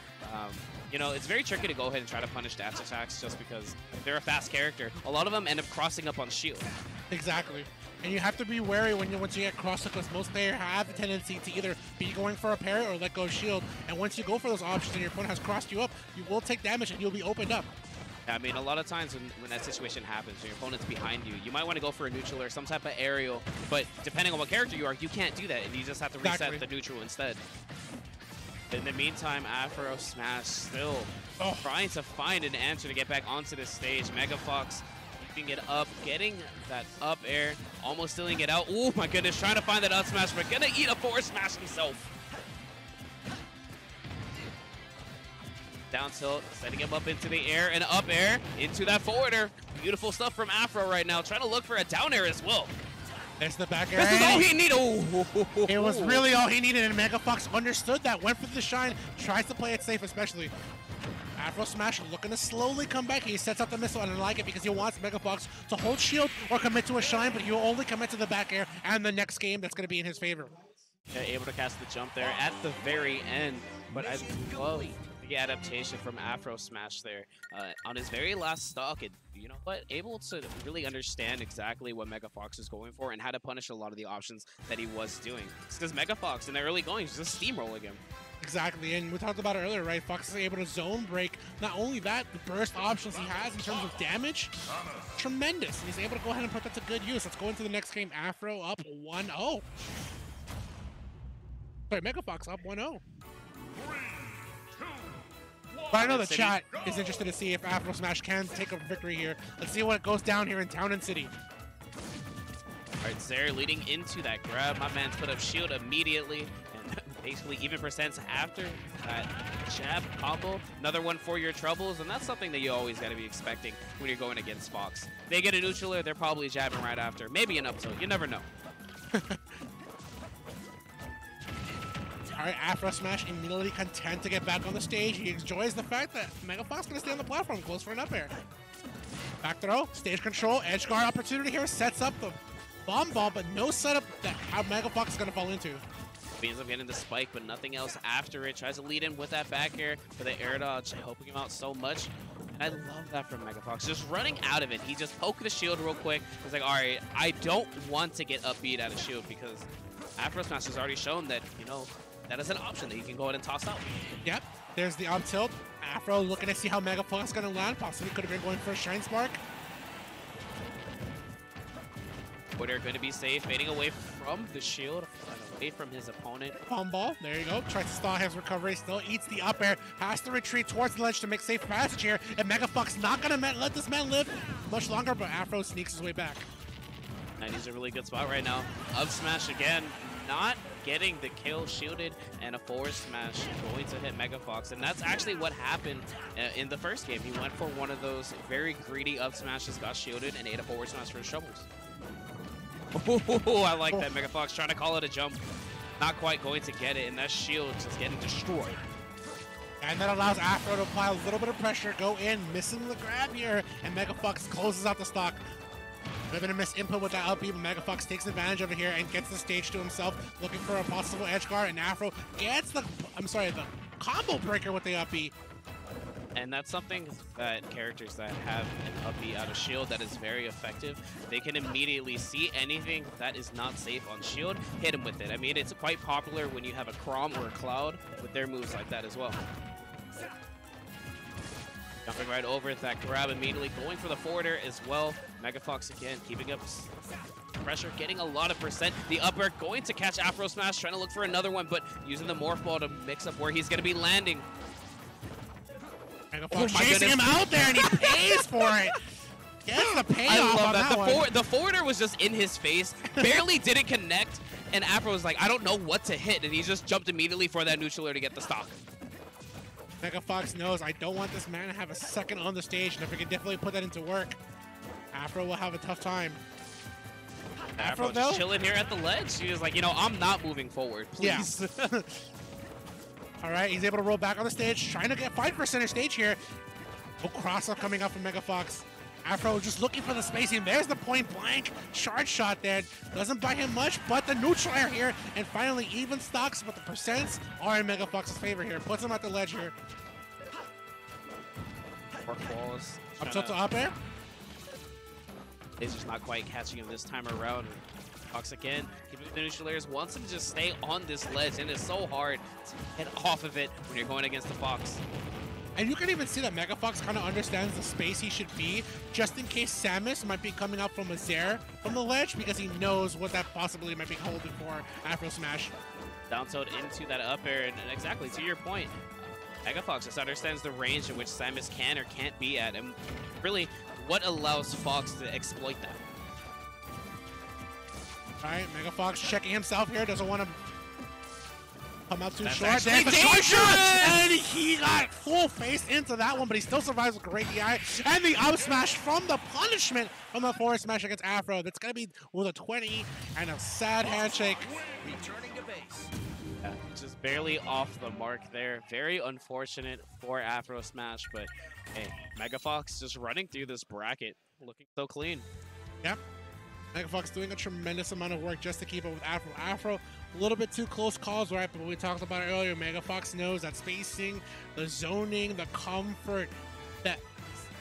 It's very tricky to go ahead and try to punish dash attacks just because they're a fast character. A lot of them end up crossing up on shield. Exactly. And you have to be wary once you get crossed, because most players have the tendency to either be going for a parry or let go of shield. And once you go for those options and your opponent has crossed you up, you will take damage and you'll be opened up. I mean, a lot of times when that situation happens, when your opponent's behind you, you might want to go for a neutral or some type of aerial, but depending on what character you are, you can't do that, and you just have to reset the neutral instead. In the meantime, Afro Smash still trying to find an answer to get back onto this stage. Megafox keeping it up, getting that up air, almost stealing it out. Oh my goodness, trying to find that up smash, but gonna eat a forward smash himself. Down tilt, setting him up into the air, and up air into that forwarder. Beautiful stuff from Afro right now, trying to look for a down air as well. There's the back air. This is all he needed. Oh. It was really all he needed, and Megafox understood that, went for the shine, tries to play it safe especially. Afro Smash looking to slowly come back. He sets up the missile, and I like it because he wants Megafox to hold shield or commit to a shine, but he'll only commit to the back air, and the next game that's going to be in his favor. Yeah, able to cast the jump there at the very end, but I love the adaptation from Afro Smash there on his very last stock. And you know what, able to really understand exactly what Megafox is going for and how to punish a lot of the options that he was doing. It's because Megafox in the early going is just steamrolling him. Exactly, and we talked about it earlier, right? Fox is able to zone break. Not only that, the burst options he has in terms of damage, tremendous. And he's able to go ahead and put that to good use. Let's go into the next game. Afro up 1-0. Sorry, Megafox up 1-0. But I know the chat is interested to see if Afro Smash can take a victory here. Let's see what goes down here in Town and City. All right, Zael leading into that grab. My man's put up shield immediately. And basically even percents after that jab combo. Another one for your troubles, and that's something that you always got to be expecting when you're going against Fox. They get a neutral, they're probably jabbing right after. Maybe an up tilt. You never know. All right, Afro Smash immediately content to get back on the stage. He enjoys the fact that Megafox gonna stay on the platform, close for an up air. Back throw, stage control, edge guard opportunity here, sets up the bomb ball, but no setup that how Megafox is gonna fall into. He ends up getting the spike, but nothing else after it. Tries to lead in with that back air for the air dodge, helping him out so much. And I love that from Megafox. Just running out of it. He just poked the shield real quick. He's like, all right, I don't want to get upbeat out of shield because Afro Smash has already shown that, you know, that is an option that you can go ahead and toss out. Yep, there's the up tilt. Afro looking to see how Megafox is going to land. Possibly could have been going for a Shine Spark. Twitter going to be safe, fading away from the shield, away from his opponent. Palm ball, there you go. Tries to stall his recovery, still eats the up air. Has to retreat towards the ledge to make safe passage here. And Megafox not going to let this man live much longer, but Afro sneaks his way back. And he's a really good spot right now. Up smash again, not getting the kill, shielded, and a forward smash going to hit Megafox. And that's actually what happened in the first game. He went for one of those very greedy up smashes, got shielded, and ate a forward smash for his troubles. Oh, I like that. Megafox trying to call it a jump. Not quite going to get it, and that shield just getting destroyed. And that allows Afro to apply a little bit of pressure, go in, missing the grab here, and Megafox closes out the stock. Could have been a miss input with that up B, but Megafox takes advantage of it here and gets the stage to himself, looking for a possible edge guard, and Afro gets the, the combo breaker with the up B. And that's something that characters that have an up B out of shield that is very effective. They can immediately see anything that is not safe on shield, hit him with it. I mean, it's quite popular when you have a Crom or a Cloud with their moves like that as well. Jumping right over that grab immediately, going for the forwarder as well. Megafox again, keeping up pressure, getting a lot of percent. The up air going to catch Afro Smash, trying to look for another one, but using the Morph Ball to mix up where he's going to be landing. Megafox chasing him out there, and he pays for it. Gets the payoff on that one. The forwarder was just in his face, barely didn't connect, and Afro was like, I don't know what to hit, and he just jumped immediately for that neutral air to get the stock. Megafox knows I don't want this man to have a second on the stage, and if we can definitely put that into work, Afro will have a tough time. Afro just chilling here at the ledge. He was like, you know, I'm not moving forward, please. Yeah. All right, he's able to roll back on the stage, trying to fight for center stage here. Oh, cross-up coming up from Megafox. Afro just looking for the spacing. There's the point blank charge shot there. Doesn't buy him much, but the neutral air here, and finally even stocks, but the percents are in Megafox's favor here. Puts him at the ledge here. Up tilt to up air. It's just not quite catching him this time around. Fox again, keeping the neutral airs, wants him to just stay on this ledge, and it's so hard to get off of it when you're going against the Fox. And you can even see that Megafox kind of understands the space he should be, just in case Samus might be coming up from a Zael from the ledge, because he knows what that possibility might be holding for Afro Smash. Down tilt into that up air, and exactly to your point, Megafox just understands the range in which Samus can or can't be at, and really what allows Fox to exploit that. All right, Megafox checking himself here, doesn't want to come out too That's short. actually There's the short shot, dangerous! and he got full face into that one, but he still survives with great DI. And the up smash from the punishment from the forward smash against Afro. That's gonna be with a 20 and a sad handshake. Returning to base. Yeah, just barely off the mark there. Very unfortunate for Afro Smash, but hey, Megafox just running through this bracket, looking so clean. Yep. Megafox doing a tremendous amount of work just to keep up with Afro. Afro, a little bit too close calls, right? But we talked about it earlier. Megafox knows that spacing, the zoning, the comfort that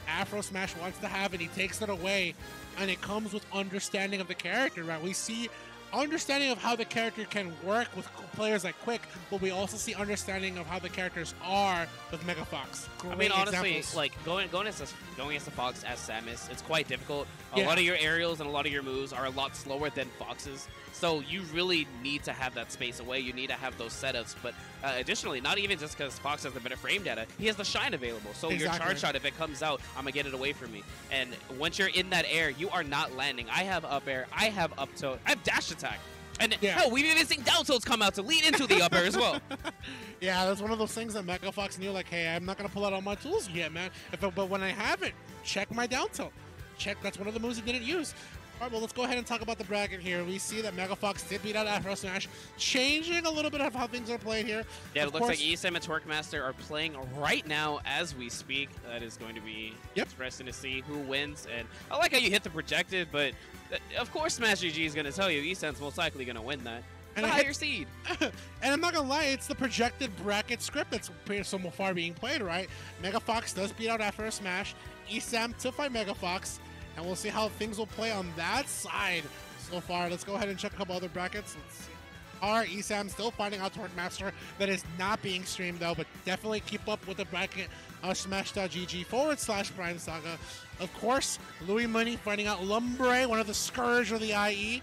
Afro Smash wants to have, and he takes it away. And it comes with understanding of the character, right? We see understanding of how the character can work with players like Quick, but we also see understanding of how the characters are with Megafox. I mean, honestly, examples. like going against the Fox as Samus, it's quite difficult. A Yeah. lot of your aerials and a lot of your moves are a lot slower than Fox's, so you really need to have that space away. You need to have those setups. But additionally, not even just because Fox has the better frame data, he has the shine available. So your charge shot, if it comes out, I'm gonna get it away from me. And once you're in that air, you are not landing. I have up air. I have up tilt. I have dash attack. And hell, we've even seen down tilts come out to lead into the up air as well. Yeah, that's one of those things that Megafox knew, like, hey, I'm not going to pull out all my tools yet, man. But when I have it, check my down tilt. Check, that's one of the moves he didn't use. All right, well, let's go ahead and talk about the bracket here. We see that Megafox did beat out Afro Smash, changing a little bit of how things are played here. Yeah, it looks like ESM and Twerkmaster are playing right now as we speak. That is going to be interesting to see who wins. And I like how you hit the projected, but of course Smash GG is going to tell you ESM's most likely going to win that. And a higher seed. And I'm not going to lie, it's the projected bracket script that's so far being played, right? Megafox does beat out Afro Smash, ESM to fight Megafox, and we'll see how things will play on that side so far. Let's go ahead and check a couple other brackets. Let's see. Our ESAM still finding out Twerkmaster. That is not being streamed though, but definitely keep up with the bracket smash.gg/Prime Saga. Of course, Louis Money finding out Lumbre, one of the Scourge of the IE.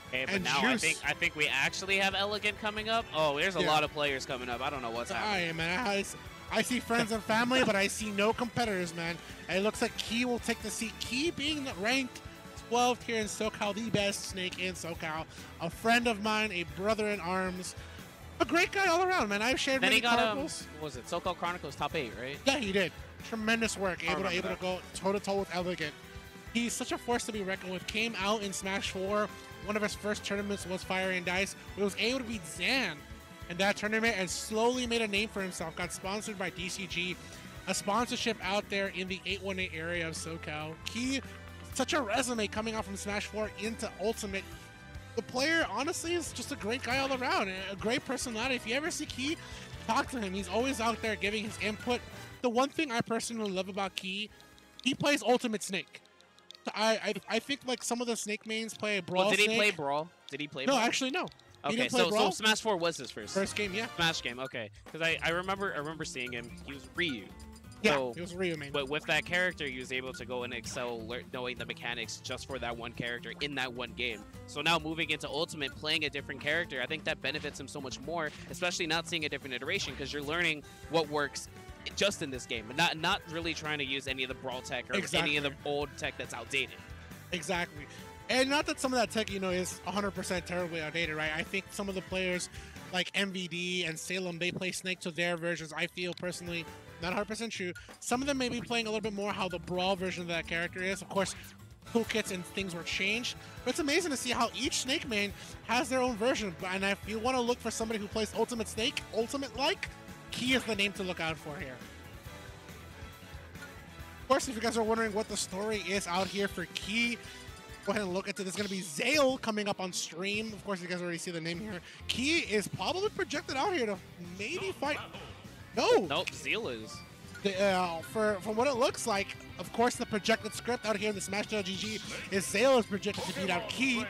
Okay, but and now Juice. I think we actually have Elegant coming up. Oh, there's a lot of players coming up. I don't know what's happening. Man, I see friends and family, but I see no competitors, man. And it looks like Key will take the seat. Key being ranked 12th here in SoCal, the best snake in SoCal. A friend of mine, a brother in arms. A great guy all around, man. I've shared many Chronicles. What was it? SoCal Chronicles top 8, right? Yeah, he did. Tremendous work. Able to go toe-to-toe with Elegant. He's such a force to be reckoned with. Came out in Smash 4. One of his first tournaments was Fire and Dice. He was able to beat Zan in that tournament and slowly made a name for himself. Got sponsored by DCG, a sponsorship out there in the 818 area of SoCal. Key, such a resume coming out from Smash 4 into Ultimate. The player, honestly, is just a great guy all around, a great personality. If you ever see Key, talk to him. He's always out there giving his input. The one thing I personally love about Key, he plays Ultimate Snake. I think like some of the Snake mains play Brawl. Well, did he play Brawl? Did he play Brawl? No, actually, no. Okay, so Smash 4 was his first game, yeah. Smash game, okay. Because I remember seeing him. He was Ryu. Yeah, so, he was Ryu main. But with that character, he was able to go and excel, knowing the mechanics just for that one character in that one game. So now moving into Ultimate, playing a different character, I think that benefits him so much more, especially not seeing a different iteration, because you're learning what works just in this game, not really trying to use any of the Brawl tech or any of the old tech that's outdated. Exactly. And not that some of that tech, is 100% terribly outdated, right? I think some of the players like MVD and Salem, they play Snake to their versions. I feel personally not 100% true. Some of them may be playing a little bit more how the Brawl version of that character is. Of course, toolkits and things were changed. But it's amazing to see how each Snake main has their own version. And if you want to look for somebody who plays Ultimate Snake, Ultimate-like, Key is the name to look out for here. Of course, if you guys are wondering what the story is out here for Key, go ahead and look into this. There's going to be Zael coming up on stream. Of course, you guys already see the name here. Key is probably projected out here to maybe fight. No. Nope, Zeal is. From what it looks like, of course, the projected script out here in the Smash.gg is Zael is projected to beat out Key,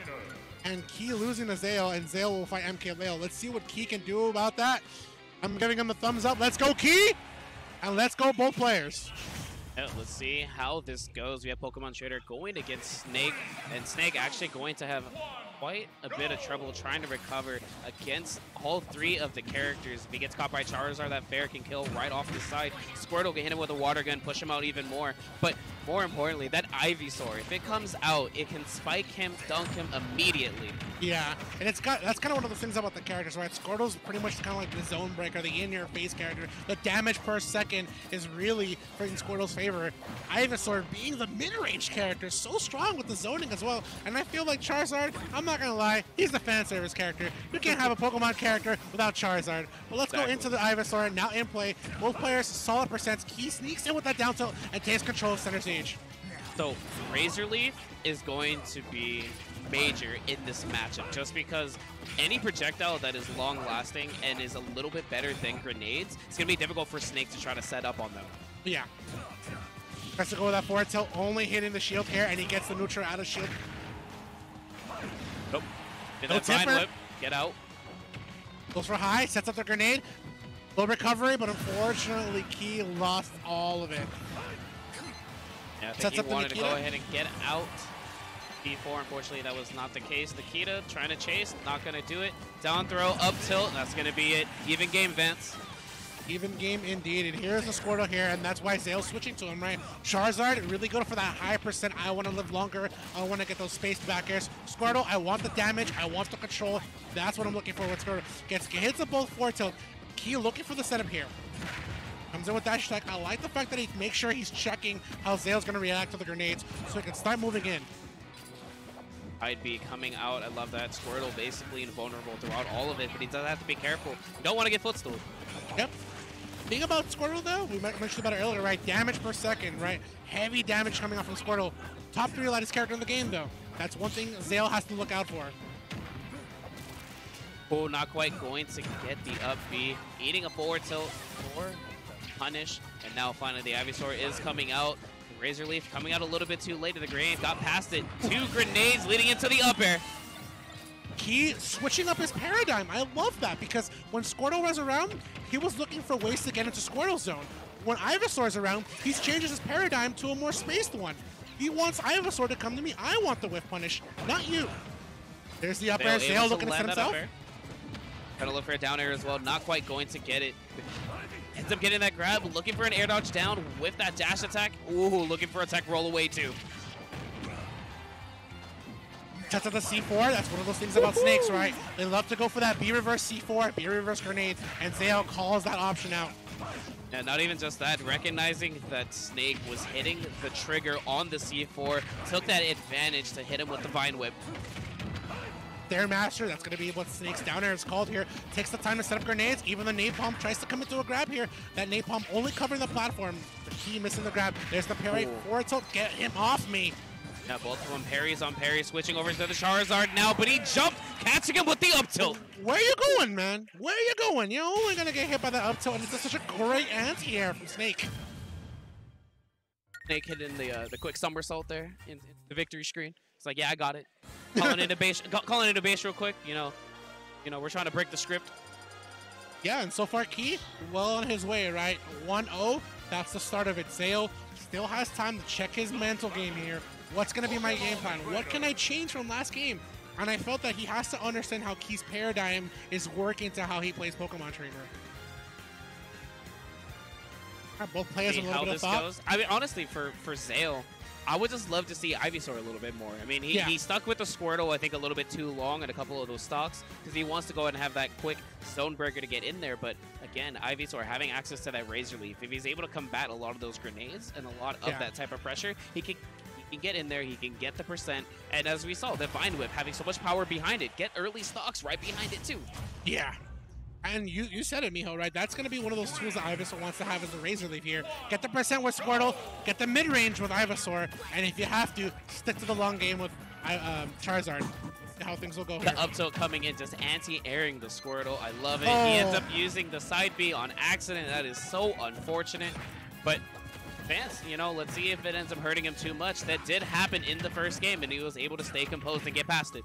and Key losing to Zael, and Zael will fight MkLeo. Let's see what Key can do about that. I'm giving him the thumbs up. Let's go, Key! And let's go, both players. Yeah, let's see how this goes. We have Pokemon Trader going against Snake, and Snake actually going to have quite a bit of trouble trying to recover against all three of the characters. If he gets caught by Charizard, that Fair can kill right off the side. Squirtle can hit him with a water gun, push him out even more. But more importantly, that Ivysaur, if it comes out, it can spike him, dunk him immediately. Yeah, and that's kind of one of the things about the characters, right? Squirtle's pretty much kind of like the zone breaker, the in-your-face character. The damage per second is really in Squirtle's favor. Ivysaur being the mid-range character, so strong with the zoning as well. And I feel like Charizard, I'm not gonna lie, he's the fan service character. You can't have a Pokemon character without Charizard. But let's go into the Ivysaur, now in play. Both players solid percents. He sneaks in with that down tilt and takes control of center stage. So Razor Leaf is going to be major in this matchup, just because any projectile that is long lasting and is a little bit better than grenades, it's gonna be difficult for Snake to try to set up on them. Yeah. Has to go with that forward tilt, only hitting the shield here, and he gets the neutral out of shield. Nope. Get No that Vine tipper. Whip. Get out. Goes for high, sets up the grenade. Low recovery, but unfortunately, Key lost all of it. Yeah, I think Sets he up the wanted to Nikita. go ahead and get out. D4, unfortunately, that was not the case. Nikita trying to chase, not going to do it. Down throw, up tilt, that's going to be it. Even game, Vance. Even game indeed, and here's the Squirtle here, and that's why Zael's switching to him, right? Charizard, really good for that high percent. I want to live longer. I want to get those spaced back airs. Squirtle, I want the damage. I want the control. That's what I'm looking for with Squirtle. Hits a both forward tilt. Key looking for the setup here. Comes in with dash attack. I like the fact that he makes sure he's checking how Zael's going to react to the grenades so he can start moving in. I'd be coming out. I love that. Squirtle basically invulnerable throughout all of it, but he does have to be careful. You don't want to get footstool. Yep. Thing about Squirtle though, we mentioned about it earlier, right? Damage per second, right? Heavy damage coming off from Squirtle. Top 3 lightest character in the game though. That's one thing Zael has to look out for. Oh, not quite going to get the up B. Eating a forward tilt for punish. And now finally the Ivysaur is coming out. Razor Leaf coming out a little bit too late to the grenade. Got past it. 2 grenades leading into the up air. Key switching up his paradigm. I love that because when Squirtle was around, he was looking for ways to get into Squirtle zone. When Ivysaur's around, he changes his paradigm to a more spaced one. He wants Ivysaur to come to me. I want the whiff punish, not you. There's the up air. Zael looking to set himself. Trying to look for a down air as well. Not quite going to get it. Ends up getting that grab. Looking for an air dodge down with that dash attack. Ooh, looking for a tech roll away too. Sets up the C4. That's one of those things about snakes, right? They love to go for that B reverse C4, B reverse grenade, and Zael calls that option out. And not even just that, recognizing that Snake was hitting the trigger on the C4, took that advantage to hit him with the Vine Whip. Stairmaster, that's going to be what Snake's down air is called here. Takes the time to set up grenades. Even the Napalm tries to come into a grab here. That Napalm only covering the platform. The Key missing the grab. There's the parry. Forward tilt. Get him off me. Yeah, both of them parries on parry, switching over to the Charizard now, but he jumped, catching him with the up tilt. Where are you going, man? Where are you going? You're only going to get hit by that up tilt, and it's just such a great anti-air from Snake. Snake hitting the quick somersault there in the victory screen. It's like, yeah, I got it. Calling into base real quick. You know, we're trying to break the script. Yeah, and so far Key, well on his way, right? 1-0, that's the start of it. Zael still has time to check his mental game here. What's going to be my game plan? What can I change from last game? And I felt that he has to understand how Key's paradigm is working to how he plays Pokemon Trainer. Both players See a little how bit this of thought. goes. I mean, honestly, for Zael, I would just love to see Ivysaur a little bit more. I mean, he stuck with the Squirtle, I think, a little bit too long at a couple of those stocks because he wants to go ahead and have that quick zone breaker to get in there. But again, Ivysaur having access to that Razor Leaf, if he's able to combat a lot of those grenades and a lot of that type of pressure, he can get in there, he can get the percent. And as we saw, the Vine Whip having so much power behind it, get early stocks right behind it too. Yeah. And you said it, Miho, right? That's going to be one of those tools that Ivysaur wants to have as a Razor Leaf here. Get the percent with Squirtle, get the mid-range with Ivysaur, and if you have to, stick to the long game with Charizard. How things will go here. The up tilt coming in, just anti-airing the Squirtle. I love it. He ends up using the side B on accident. That is so unfortunate. But Vance, let's see if it ends up hurting him too much. That did happen in the first game, and he was able to stay composed and get past it.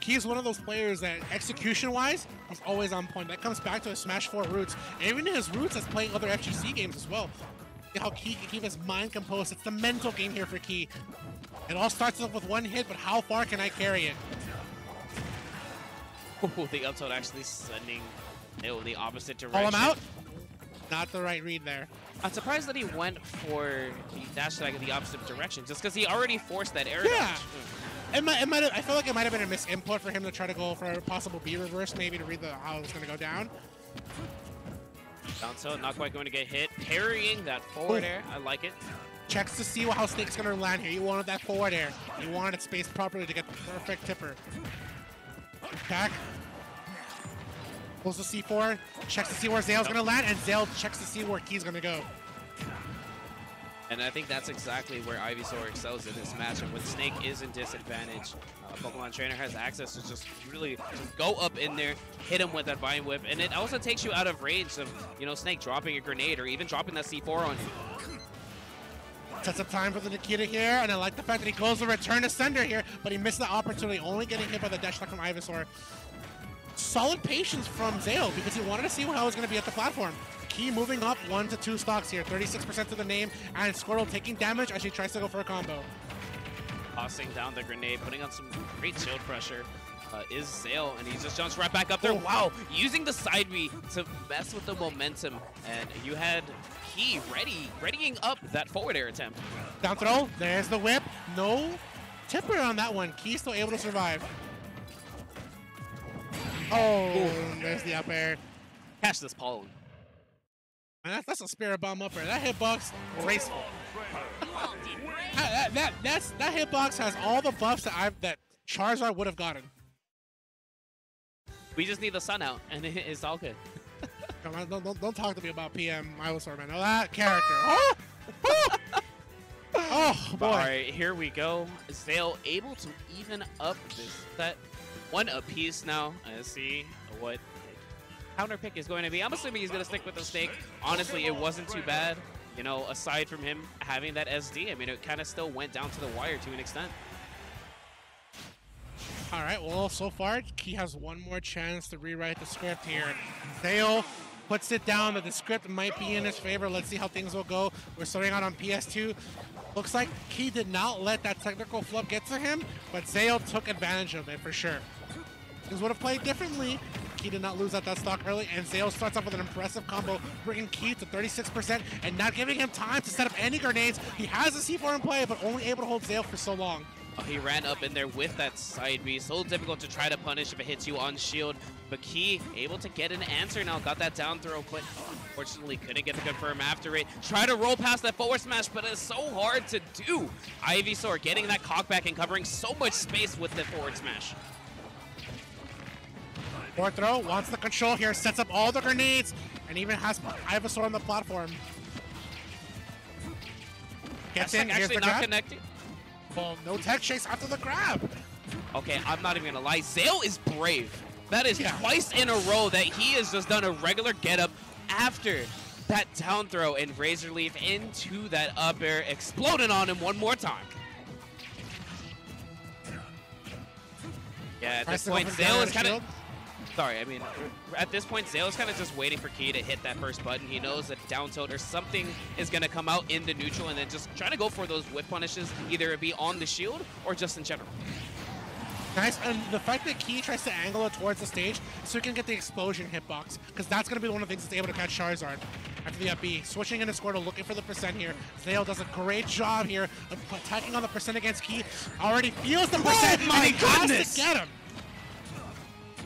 Key's one of those players that, execution-wise, he's always on point. That comes back to his Smash 4 roots. And even his roots as playing other FGC games as well. How Key can keep his mind composed. It's the mental game here for Key. It all starts off with one hit, but how far can I carry it? Oh, the up tilt actually sending the opposite direction. Call him out? Not the right read there. I'm surprised that he went for the dash attack in the opposite direction, just because he already forced that air Yeah. dodge. I feel like it might have been a misinput for him to try to go for a possible B reverse, maybe to read how it's going to go down. Down tilt, not quite going to get hit. Parrying that forward air, I like it. Checks to see how Snake's going to land here. You wanted that forward air. You wanted it spaced properly to get the perfect tipper. Back. Pulls the C4. Checks to see where Zael's going to land, and Zael checks to see where Key's going to go. And I think that's exactly where Ivysaur excels in this matchup. When Snake is in disadvantage, Pokemon Trainer has access to just really just go up in there, hit him with that Vine Whip, and it also takes you out of range of, you know, Snake dropping a grenade or even dropping that C4 on you. Sets up time for the Nikita here, and I like the fact that he goes to return to sender here, but he missed the opportunity, only getting hit by the dash attack from Ivysaur. Solid patience from Zael because he wanted to see how it was going to be at the platform. Key moving up 1 to 2 stocks here, 36% to the name, and Squirtle taking damage as he tries to go for a combo. Tossing down the grenade, putting on some great shield pressure is Zael, and he just jumps right back up there. Wow, using the side B to mess with the momentum, and you had Key readying up that forward air attempt. Down throw, there's the whip. No tipper on that one. Key still able to survive. Oh, there's the up air. Catch this pollen. Man, that's a spirit bomb up air. That hitbox, graceful. that hitbox has all the buffs that Charizard would have gotten. We just need the sun out, and it's all good. Come on, don't talk to me about PM Ivysaur, man. Oh, that character. Oh boy. All right, here we go. Zael able to even up that one apiece now. Let's see what counter pick is going to be. I'm assuming he's going to stick with the Snake. Honestly, it wasn't too bad. You know, aside from him having that SD, I mean, it kind of still went down to the wire to an extent. All right, well, so far, Key has one more chance to rewrite the script here. Zael puts it down that the script might be in his favor. Let's see how things will go. We're starting out on PS2. Looks like Key did not let that technical flub get to him, but Zael took advantage of it for sure. Things would have played differently. Key did not lose at that stock early, and Zael starts off with an impressive combo, bringing Key to 36% and not giving him time to set up any grenades. He has a C4 in play, but only able to hold Zael for so long. He ran up in there with that side B. So difficult to try to punish if it hits you on shield. But Key able to get an answer now. Got that down throw, but unfortunately couldn't get the confirm after it. Try to roll past that forward smash, but it's so hard to do. Ivysaur getting that cock back and covering so much space with the forward smash. Forward throw, wants the control here, sets up all the grenades, and even has Ivysaur on the platform. Gets in, here's the actually not grab. connecting. Well, no tech chase after the grab. Okay, I'm not even gonna lie. Zael is brave. That is twice in a row that he has just done a regular get-up after that down throw and Razor Leaf into that up air, exploding on him one more time. Yeah, at this point, Zael is kind of... Sorry, I mean, at this point, Zael is kind of just waiting for Key to hit that first button. He knows that down tilt or something is going to come out into neutral and then just try to go for those whip punishes, either it be on the shield or just in general. Nice, and the fact that Key tries to angle it towards the stage so he can get the explosion hitbox, because that's going to be one of the things that's able to catch Charizard after the up B. Switching into Squirtle, looking for the percent here. Zael does a great job here of attacking on the percent against Key. Already feels the percent, and he has to get him.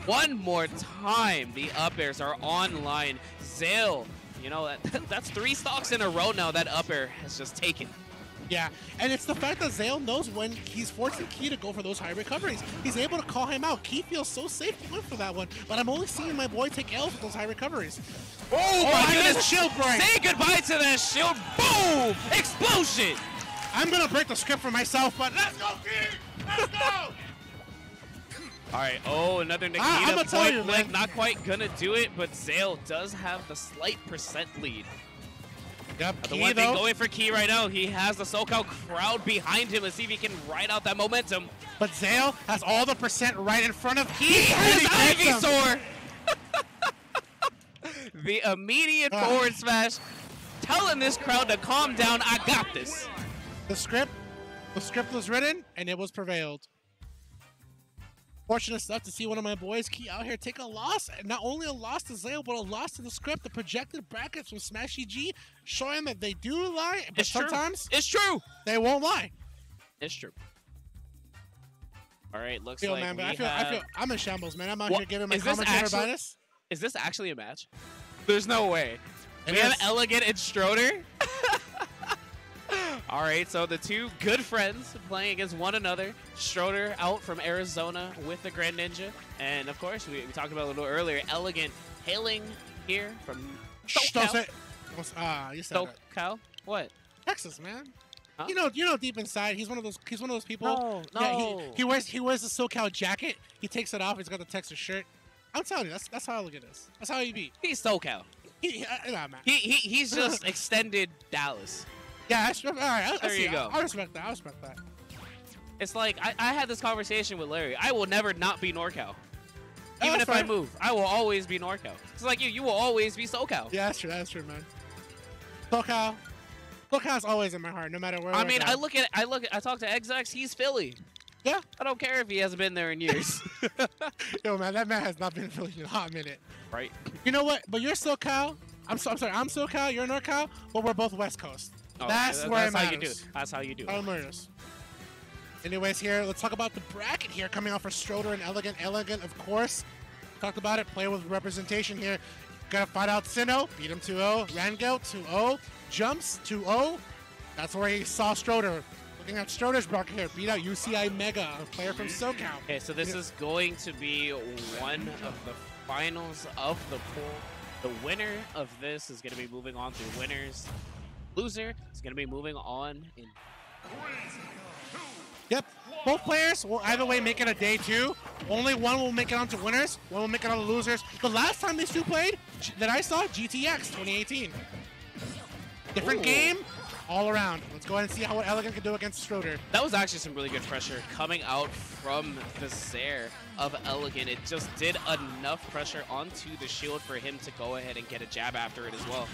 One more time, the up airs are online. Zael, you know, that's 3 stocks in a row now that up air has just taken. Yeah, and it's the fact that Zael knows when he's forcing Key to go for those high recoveries. He's able to call him out. Key feels so safe going for that one, but I'm only seeing my boy take L's with those high recoveries. Oh my goodness, shield break! Say goodbye to that shield. Boom! Explosion! I'm gonna break the script for myself, but let's go, Key! Let's go! All right, oh, another Nikita point blank, not quite gonna do it, but Zael does have the slight percent lead. Yep, The one thing going for Key right now, he has the SoCal crowd behind him. Let's see if he can ride out that momentum. But Zael has all the percent right in front of Key. He has Ivysaur! The immediate forward smash telling this crowd to calm down. I got this. The script was written and it was prevailed. Fortunate stuff to see one of my boys key out here take a loss. And not only a loss to Zael, but a loss to the script. The projected brackets from Smashy G showing that they do lie, but sometimes it's true. They won't lie. It's true. All right, looks I feel I'm in shambles, man. I'm out here giving my commentator bias. Is this actually a match? There's no way. We have Elegant and Stroder. All right, so the two good friends playing against one another. Stroder out from Arizona with the Grand Ninja. And, of course, we talked about it a little earlier, Elegant hailing here from SoCal. You said it. SoCal? What? Texas, man. Huh? You know, deep inside, he's one of those people. No. Yeah, he wears the SoCal jacket. He takes it off. He's got the Texas shirt. I'm telling you, that's how Elegant is. That's how he be. He's SoCal. Man. He's just extended Dallas. Yeah, all right. There you go. I respect that. It's like, I had this conversation with Larry. I will never not be NorCal. Even if I move, I will always be NorCal. It's like you will always be SoCal. Yeah, that's true, man. SoCal's always in my heart, no matter where. I mean, I talk to Exex, he's Philly. Yeah. I don't care if he hasn't been there in years. Yo, man, that man has not been in Philly in a hot minute. Right. You know what? But you're SoCal. I'm sorry. I'm SoCal. You're NorCal. But we're both West Coast. Oh, that's how you do it. That's how you do it. How it matters. Anyways, here, let's talk about the bracket here coming out for Stroder and Elegant. Elegant, of course, talked about it. Play with representation here. Gotta fight out Sinnoh. Beat him 2-0. Rangel 2-0. Jumps 2-0. That's where he saw Stroder. Looking at Stroder's bracket here. Beat out UCI Mega, a player from SoCal. Okay, so this is going to be one of the finals of the pool. The winner of this is going to be moving on to winners. Loser is going to be moving on in. Yep. Both players will either way make it a day two. Only one will make it on to winners. One will make it on to losers. The last time these two played that I saw, GTX 2018. Different game all around. Let's go ahead and see how Elegant can do against Stroder. That was actually some really good pressure coming out from the zael of Elegant. It just did enough pressure onto the shield for him to go ahead and get a jab after it as well.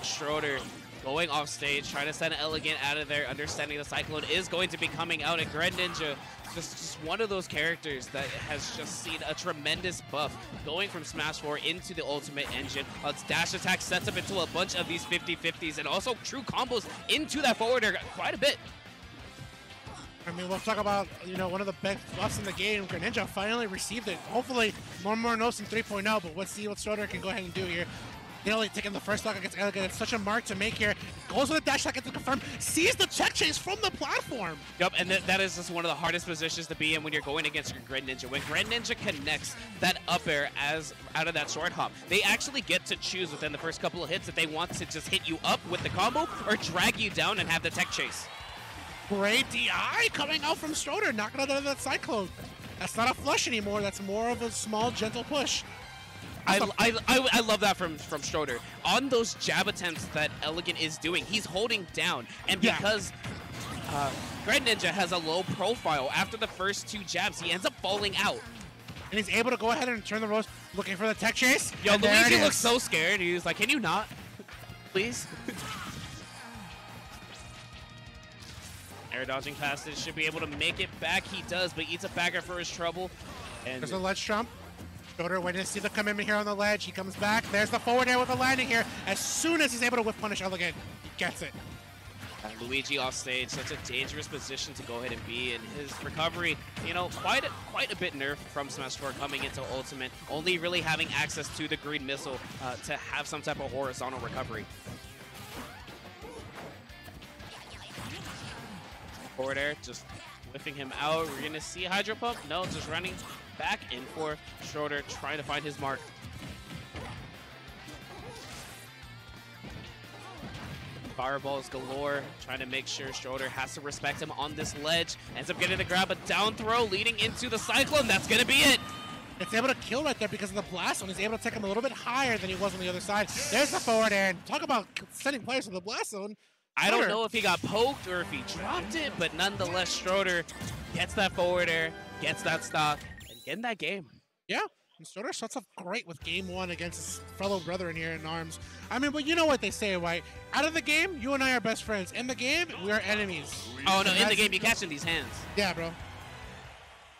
Stroder going off stage, trying to send Elegant out of there, understanding the Cyclone is going to be coming out, and Grand Ninja, just one of those characters that has just seen a tremendous buff going from Smash 4 into the Ultimate Engine. Its dash attack sets up into a bunch of these 50-50s, and also true combos into that forwarder quite a bit. I mean, we'll talk about, one of the best buffs in the game. Grand Ninja finally received it. Hopefully, more notes in 3.0, but let's see what Stroder can go ahead and do here. Nearly taking the first stock against Elegant. It's such a mark to make here. Goes with a dash attack to confirm. Sees the check chase from the platform. Yep, and that is just one of the hardest positions to be in when you're going against your Grand Ninja. When Grand Ninja connects that up air out of that short hop, they actually get to choose within the first couple of hits if they want to just hit you up with the combo or drag you down and have the tech chase. Great DI coming out from Stroder, knocking out that Cyclone. That's not a flush anymore. That's more of a small, gentle push. I love that from Stroder. On those jab attempts that Elegant is doing, he's holding down. And because Grand Ninja has a low profile, after the first two jabs, he ends up falling out. And he's able to go ahead and turn the roast, looking for the tech chase. Yo, Luigi looks so scared. He was like, can you not? Please? Air dodging past it, should be able to make it back. He does, but eats a bagger for his trouble. And there's a ledge trump. Stroder waiting to see the come in here on the ledge. He comes back. There's the forward air with the landing here. As soon as he's able to whip punish Elegant, he gets it. Luigi off stage, such a dangerous position to go ahead and be in. His recovery, quite a bit nerfed from Smash 4 coming into Ultimate, only really having access to the green missile to have some type of horizontal recovery. Forward air, just whipping him out. We're gonna see Hydro Pump. No, just running back and forth. Stroder trying to find his mark. Fireballs galore, trying to make sure Stroder has to respect him on this ledge. Ends up getting the grab, a down throw leading into the Cyclone. That's gonna be it. It's able to kill right there because of the blast zone. He's able to take him a little bit higher than he was on the other side. There's the forward air. And talk about sending players to the blast zone. I don't know if he got poked or if he dropped it, but nonetheless, Stroder gets that forward air, gets that stock, and getting that game. Yeah. And Stroder starts off great with game 1 against his fellow brother in here in ARMS. I mean, but you know what they say, right? Out of the game, you and I are best friends. In the game, we are enemies. Oh, no, in the game, you catch in these hands. Yeah, bro.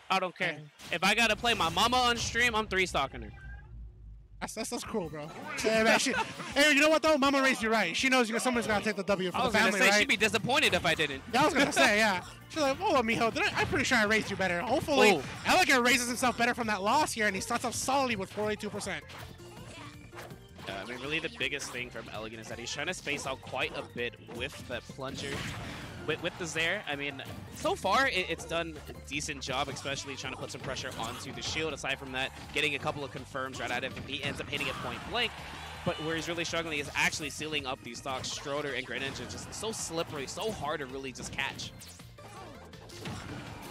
I don't care. If I got to play my mama on stream, I'm 3-stalking her. That's cool, bro. Hey, man, hey, you know what, though? Mama raised you right. She knows someone's got to take the W for the family, I was going to say, right? she'd be disappointed if I didn't. Yeah, I was going to say, yeah. She's like, oh, mijo, I'm pretty sure I raised you better. Hopefully, Elegant raises himself better from that loss here, and he starts off solidly with 42%. I mean, really the biggest thing from Elegant is that he's trying to space out quite a bit with that plunger. With the zael, I mean, so far it's done a decent job, especially trying to put some pressure onto the shield. Aside from that, getting a couple of confirms right at him. He ends up hitting it point blank. But where he's really struggling is actually sealing up these stocks. Stroder and Greninja just so slippery, so hard to really just catch.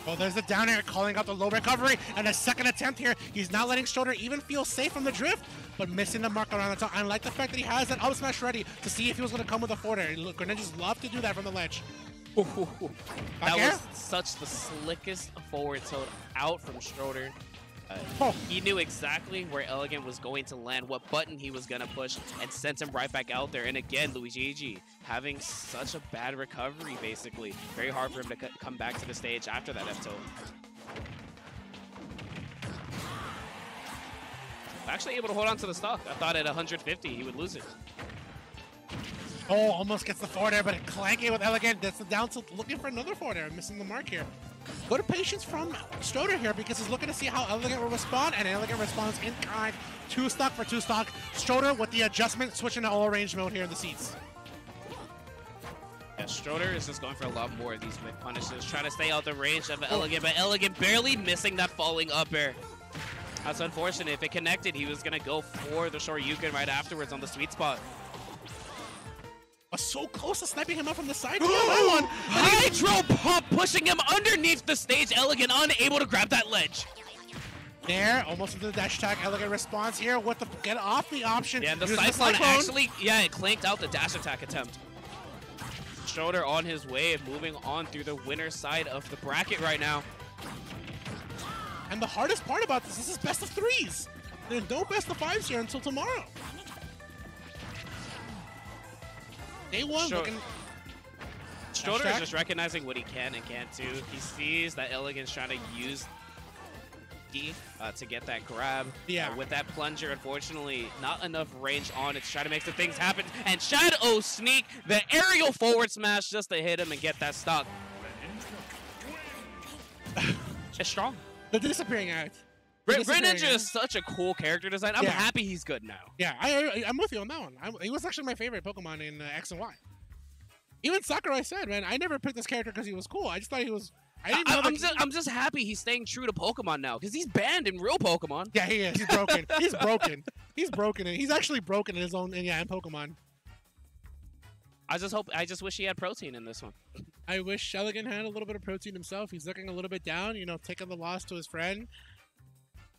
Well, there's the down air calling out the low recovery, and a second attempt here. He's not letting Stroder even feel safe from the drift, but missing the mark around the top. I like the fact that he has that up smash ready to see if he was going to come with a forward air. Look, Greninjas love to do that from the ledge. That was such the slickest forward tilt out from Stroder. He knew exactly where Elegant was going to land, what button he was going to push, and sent him right back out there. And again, Luigi having such a bad recovery, basically. Very hard for him to come back to the stage after that F tilt. Actually able to hold on to the stock. I thought at 150 he would lose it. Oh, almost gets the forward air, but clanking with Elegant. That's the down tilt, looking for another forward air, missing the mark here. Good patience from Stroder here because he's looking to see how Elegant will respond, and Elegant responds in kind. 2 stock for 2 stock. Stroder with the adjustment, switching to all range mode here in the seats. Yeah, Stroder is just going for a lot more of these mid punishes, trying to stay out the range of Elegant, but Elegant barely missing that falling up air. That's unfortunate. If it connected, he was going to go for the Shoryuken right afterwards on the sweet spot. Was so close to sniping him up from the side. That one. Hydro pump pushing him underneath the stage. Elegant unable to grab that ledge. There, almost into the dash attack. Elegant response here with the get off the option. Yeah, and the Cyclone actually, it clanked out the dash attack attempt. Stroder on his way, moving on through the winner side of the bracket right now. And the hardest part about this is best of 3s. There's no best of 5s here until tomorrow. Day 1 looking. Stroder is just recognizing what he can and can't do. He sees that Elegant's trying to use D to get that grab. Yeah. With that plunger, unfortunately, not enough range on it to try to make some things happen. And Shadow Sneak, the aerial forward smash just to hit him and get that stock. It's strong. The disappearing act. Greninja is such a cool character design. I'm happy he's good now. Yeah, I'm with you on that one. He was actually my favorite Pokemon in X and Y. Even Sakurai said, man, I never picked this character because he was cool. I just thought he was. I'm just happy he's staying true to Pokemon now because he's banned in real Pokemon. Yeah, he is. He's broken. He's broken. He's broken. He's actually broken in his own. In Pokemon. I just wish he had protein in this one. I wish Elegant had a little bit of protein himself. He's looking a little bit down. Taking the loss to his friend.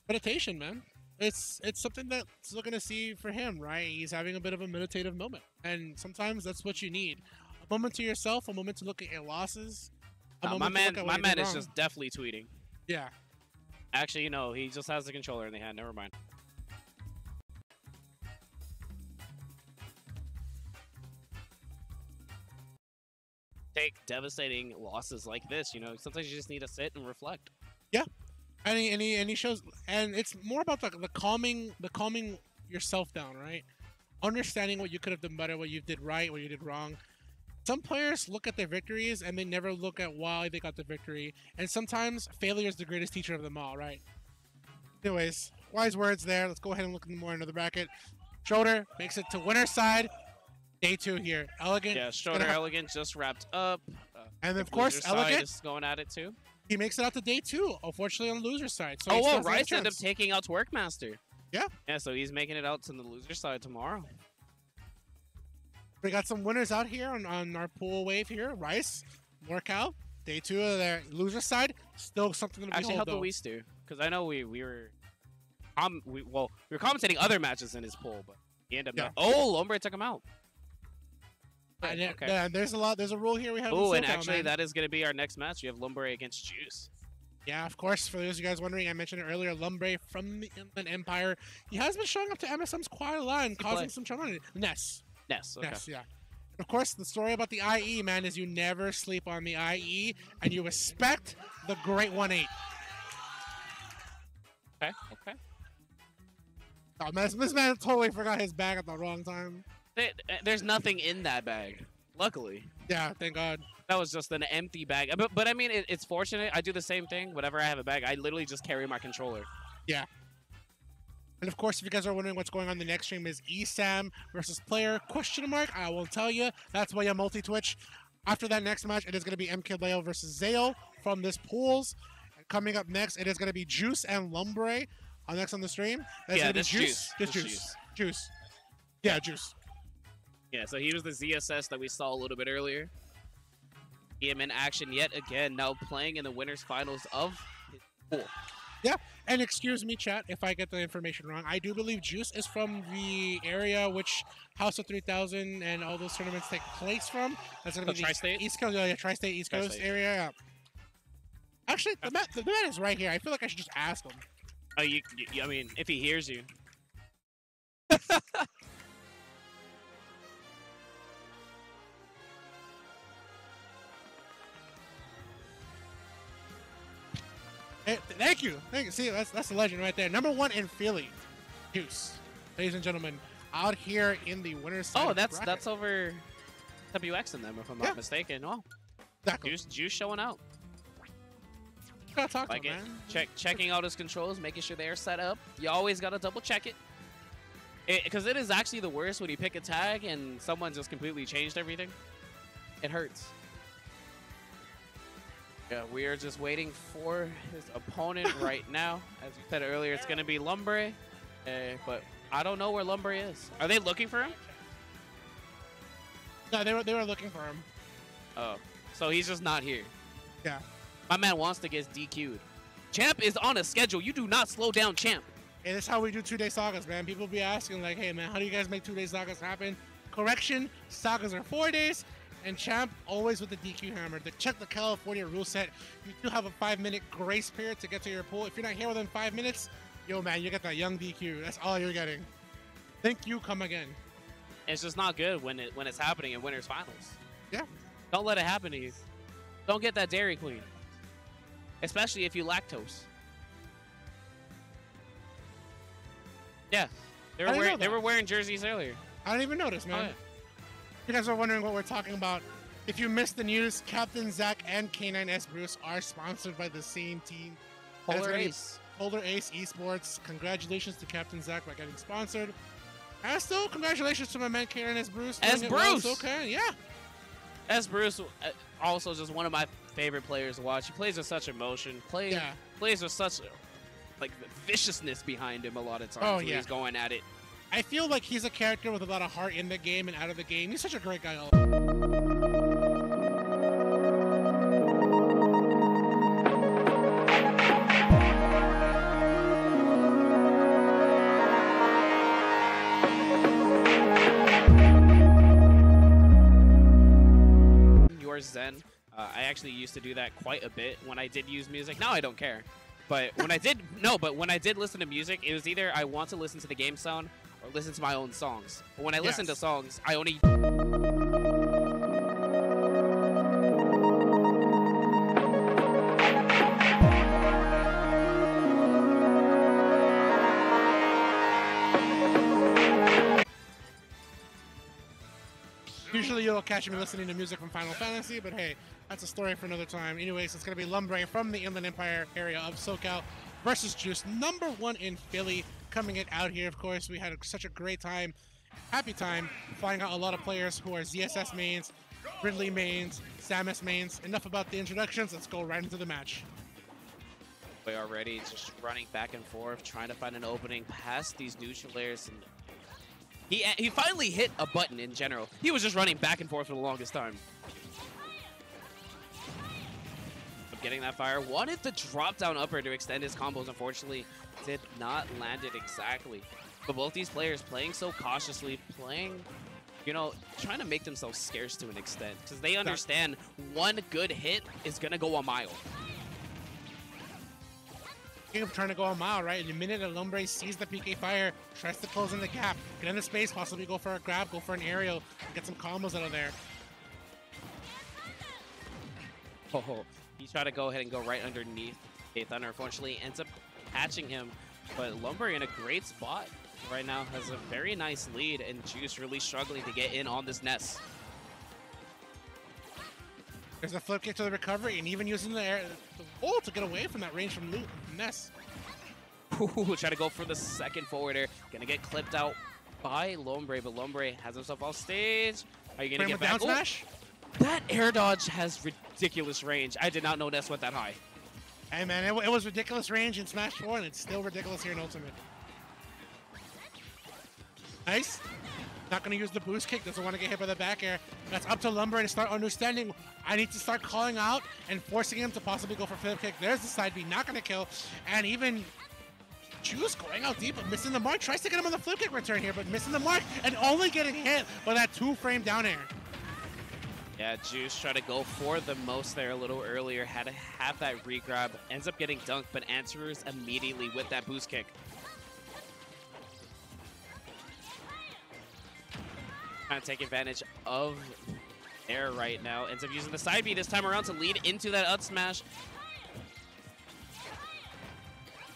Meditation, man. It's something that's looking to see for him, right? He's having a bit of a meditative moment, and sometimes that's what you need. A moment to yourself, a moment to look at your losses. My man is just definitely tweeting. Yeah. Actually, he just has the controller in the hand. Never mind. Take devastating losses like this. Sometimes you just need to sit and reflect. Yeah. And he shows, and it's more about the calming yourself down, right? Understanding what you could have done better, what you did right, what you did wrong. Some players look at their victories and they never look at why they got the victory. And sometimes failure is the greatest teacher of them all, right? Anyways, wise words there. Let's go ahead and look more into the bracket. Stroder makes it to winner's side. Day 2 here. Elegant. Yeah, Stroder Elegant just wrapped up. And of course, Elegant is going at it too. He makes it out to day 2, unfortunately on the loser side. So Rice ended up taking out Twerkmaster. Yeah. Yeah, so he's making it out to the loser side tomorrow. We got some winners out here on our pool wave here. Rice, Morcal, day 2 of their loser side. Still something to behold, actually, how do we do? Because I know we were commentating other matches in his pool, but he ended up. Oh, Lumbre took him out. Okay. There's a rule here we have. Oh, and actually, that is going to be our next match. We have Lumbre against Juice. Yeah, of course. For those of you guys wondering, I mentioned it earlier. Lumbre from the Inland Empire. He has been showing up to MSM's quite a lot and causing some trouble. Ness. Okay. Ness, yeah. And of course, the story about the IE, man, is you never sleep on the IE and you respect the great 1-8. Okay. Oh, man, this man totally forgot his bag at the wrong time. There's nothing in that bag, luckily. Yeah, thank God. That was just an empty bag. But I mean, it's fortunate. I do the same thing. Whenever I have a bag, I literally just carry my controller. Yeah. And of course, if you guys are wondering what's going on, the next stream is ESAM versus player, ? I will tell you. That's why you multi-twitch. After that next match, it is going to be MkLeo versus zael from this pools. Coming up next, it is going to be Juice and Lumbre next on the stream. That's Yeah, gonna be this Juice. Juice. Yeah, Juice. Yeah, so he was the ZSS that we saw a little bit earlier. Him in action yet again, now playing in the winners finals of his pool. Yeah, and excuse me, chat, if I get the information wrong. I do believe Juice is from the area which House of 3000 and all those tournaments take place from. That's going to be the Tri-State? East Coast, yeah, Tri-State, East Coast Tri-State. area. Yeah. Actually, the man is right here. I feel like I should just ask him. Oh, I mean, if he hears you. Hey, thank you. See, that's the legend right there. Number 1 in Philly, Juice. Ladies and gentlemen, out here in the winner's side. Oh, of the that's bracket. over WX in them, if I'm Yeah. not mistaken. Oh, Exactly. Juice showing out. Gotta talk to Like him, it. man. Checking out his controls, making sure they're set up. You always gotta double check it. Because it is actually the worst when you pick a tag and someone just completely changed everything. It hurts. Yeah, we are just waiting for his opponent right now. As you said earlier, it's going to be Lumbre. But I don't know where Lumbre is. Are they looking for him? No, they were looking for him. Oh, so he's just not here. Yeah. My man wants to get DQ'd. Champ is on a schedule. You do not slow down, Champ. Hey, this is how we do 2-day sagas, man. People be asking, like, hey, man, how do you guys make 2-day sagas happen? Correction, sagas are 4 days, and Champ always with the DQ hammer. To check the California rule set, you do have a 5-minute grace period to get to your pool. If you're not here within 5 minutes, yo, man, you get that young DQ. That's all you're getting. Thank you, come again. It's just not good when it's happening in winners finals. Yeah. Don't let it happen to you. Don't get that Dairy Queen. Especially if you lactose. Yeah. They were wearing jerseys earlier. I didn't even notice, man. Oh, yeah. You guys are wondering what we're talking about. If you missed the news, Captain Zach and K9S Bruce are sponsored by the same team. Polar Ace. Polar Ace Esports. Congratulations to Captain Zach by getting sponsored. And still, congratulations to my man K9S Bruce. S. Bruce! Okay, yeah. S. Bruce, also just one of my favorite players to watch. He plays with such emotion. Plays with such like viciousness behind him a lot of times when he's going at it. I feel like he's a character with a lot of heart in the game and out of the game. He's such a great guy. Your Zen. I actually used to do that quite a bit when I did use music. Now I don't care. But when I did, when I did listen to music, it was either I want to listen to the game sound or listen to my own songs. But when I listen to songs, I only... Usually you'll catch me listening to music from Final Fantasy, but hey, that's a story for another time. Anyways, it's going to be Lumbre from the Inland Empire area of SoCal versus Juice, number 1 in Philly, coming it out here. Of course, we had such a great time, happy time, flying out a lot of players who are ZSS mains, Ridley mains, Samus mains. Enough about the introductions, let's go right into the match. Already just running back and forth, trying to find an opening past these neutral layers. And he finally hit a button in general. He was just running back and forth for the longest time. Getting that fire. Wanted the drop down upper to extend his combos. Unfortunately, did not land it exactly. But both these players playing so cautiously, playing, you know, trying to make themselves scarce to an extent. Because they understand one good hit is going to go a mile. Trying to go a mile, right? In the minute that Lumbre sees the PK fire, tries to close in the gap, get in the space, possibly go for a grab, go for an aerial, get some combos out of there. Oh, he tried to go ahead and go right underneath Thunder. Unfortunately, ends up catching him. But Lumbre in a great spot right now, has a very nice lead, and Juice really struggling to get in on this Ness. There's a flip kick to the recovery, and even using the ult to get away from that range from Ness. Ooh, try to go for the second forwarder. Gonna get clipped out by Lumbre, but Lumbre has himself off stage. Are you gonna get back? Down smash? That air dodge has ridiculous range. I did not know Ness went that high. Hey man, it was ridiculous range in Smash 4, and it's still ridiculous here in Ultimate. Nice. Not going to use the boost kick. Doesn't want to get hit by the back air. That's up to Lumbre to start understanding. I need to start calling out and forcing him to possibly go for flip kick. There's the side B. Not going to kill. And even Juice going out deep, but missing the mark. Tries to get him on the flip kick return here, but missing the mark and only getting hit by that 2-frame down air. Yeah, Juice tried to go for the most there a little earlier. Had to have that regrab. Ends up getting dunked, but answers immediately with that boost kick. Trying to take advantage of air right now. Ends up using the side B this time around to lead into that up smash.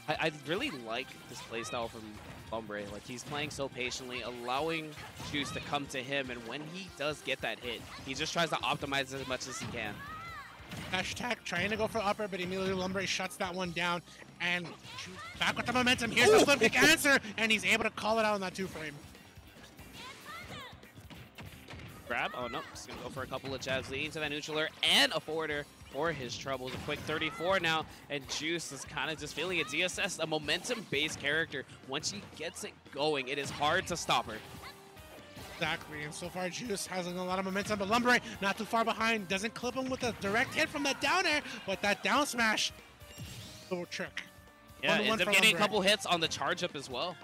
I really like this playstyle from Lumbre. Like, he's playing so patiently, allowing Juice to come to him, and when he does get that hit, he just tries to optimize as much as he can. Hashtag trying to go for upper, but immediately Lumbre shuts that one down, and Juice back with the momentum. Here's the flip kick answer, and he's able to call it out on that 2-frame. Grab. Oh, no. He's going to go for a couple of jabs leading to that neutral and a forwarder for his troubles. A quick 34 now, and Juice is kind of just feeling it. DSS, a momentum-based character. Once she gets it going, it is hard to stop her. Exactly, and so far Juice has a lot of momentum, but Lumbre not too far behind. Doesn't clip him with a direct hit from that down air, but that down smash, little trick. Yeah, ends up getting a couple hits on the charge up as well.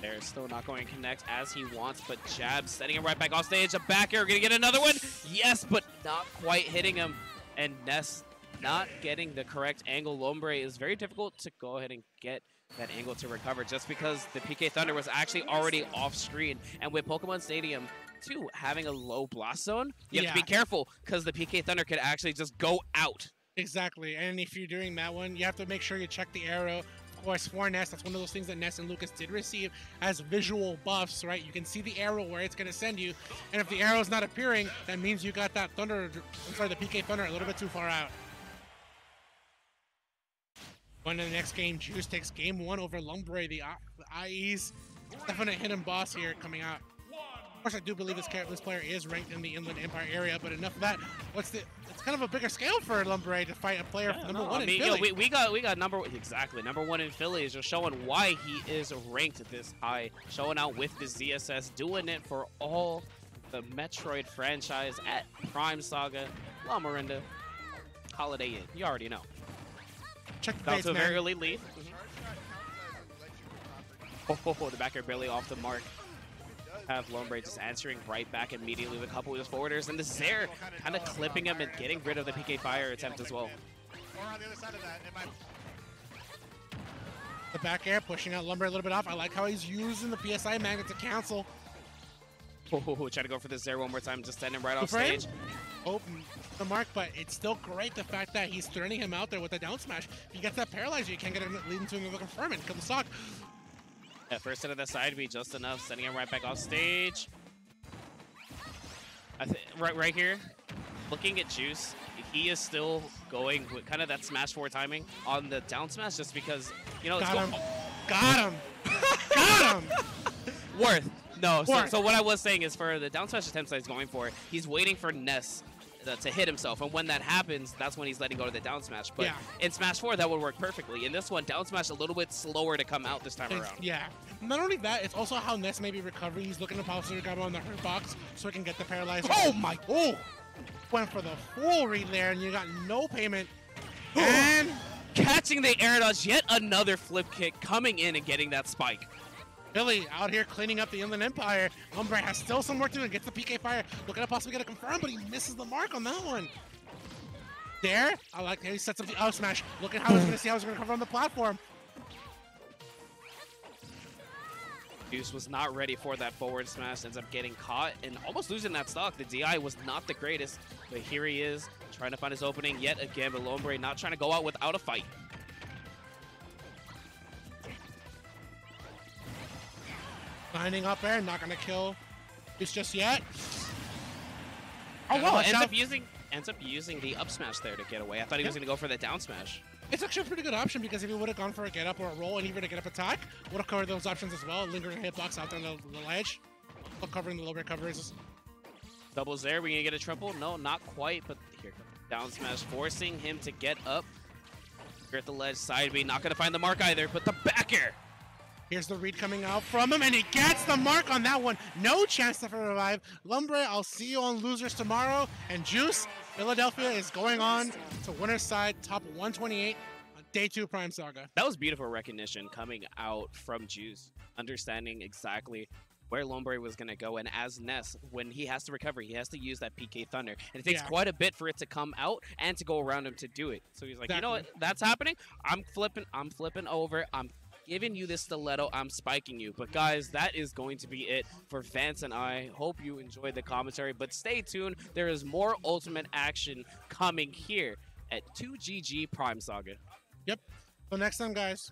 They're still not going to connect as he wants, but jabs setting him right back off stage. A back air, gonna get another one. Yes, but not quite hitting him. And Ness not getting the correct angle. Lumbre is very difficult to go ahead and get that angle to recover, just because the PK Thunder was actually already off screen. And with Pokemon Stadium 2 having a low blast zone, you have to be careful, because the PK Thunder could actually just go out. Exactly, and if you're doing that one, you have to make sure you check the arrow. Of course, for Ness, that's one of those things that Ness and Lucas did receive as visual buffs, right? You can see the arrow where it's going to send you, and if the arrow's not appearing, that means you got that Thunder, I'm sorry, the PK Thunder a little bit too far out. Going to the next game, Juice takes game 1 over Lumbre, the IE's definite hidden boss here coming out. Of course, I do believe this player is ranked in the Inland Empire area, but enough of that. It's kind of a bigger scale for Lumbre to fight a player number 1 in Philly. We got number 1 in Philly is just showing why he is ranked this high, showing out with the ZSS, doing it for all the Metroid franchise at Prime Saga, La Miranda, Holiday Inn. You already know. Check the Got base, to a man. very early lead. Oh, the back air barely off the mark. Have Lumbre just answering right back immediately with a couple of his forwarders, and the Zael kind of clipping him and getting rid of the PK Fire attempt as well. The back air pushing out Lumbre a little bit off. I like how he's using the PSI magnet to cancel. Oh, try to go for the Zael one more time, just send him right off stage. Open the mark, but it's still great the fact that he's threatening him out there with a down smash. If he gets that paralyzer, you can't get it leading to another confirm and kill the stock. Yeah, first hit of the side B just enough, sending him right back off stage. Right here, looking at Juice, he is still going with kind of that smash 4 timing on the down smash, just because, you know, Got him. Got him. Worth. No, so what I was saying is, for the down smash attempts that he's going for, he's waiting for Ness to hit himself, and when that happens, that's when he's letting go to the down smash. But in Smash 4, that would work perfectly. In this one, down smash a little bit slower to come out this time around. Yeah. Not only that, it's also how Ness may be recovering. He's looking to possibly grab him on the hurt box so he can get the paralyzer. Oh my! Oh! Went for the full read there, and you got no payment. And catching the air dodge, yet another flip kick, coming in and getting that spike. Billy out here cleaning up the Inland Empire. Lumbre has still some work to do and gets the PK Fire. Looking to possibly get a confirm, but he misses the mark on that one. there. I like how he sets up the up smash. Look at how he's gonna see how he's gonna cover on the platform. Deuce was not ready for that forward smash, ends up getting caught and almost losing that stock. The DI was not the greatest, but here he is trying to find his opening yet again, but Lumbre not trying to go out without a fight. Lining up there, not gonna kill Deuce just yet. Oh wow, ends up using the up smash there to get away. I thought he was gonna go for the down smash. It's actually a pretty good option because if he would have gone for a get up or a roll and even a get up attack, would have covered those options as well. Lingering hitbox out there on the ledge, covering the low recoveries. Doubles there, we gonna get a triple? No, not quite, but here comes down smash, forcing him to get up. Here at the ledge, side B, not gonna find the mark either, but the back air. Here's the read coming out from him, and he gets the mark on that one. No chance to revive. Lumbre, I'll see you on Losers tomorrow. And Juice, Philadelphia is going on to winner's side, top 128 on day 2 Prime Saga. That was beautiful recognition coming out from Juice, understanding exactly where Lumbre was going to go. And as Ness, when he has to recover, he has to use that PK Thunder. And it takes quite a bit for it to come out and to go around him to do it. So he's like, you know what? That's happening. I'm flipping over. I'm giving you this stiletto, I'm spiking you. But guys, that is going to be it for Vance and I. Hope you enjoyed the commentary, but stay tuned. There is more ultimate action coming here at 2GG Prime Saga. Yep. Till next time, guys.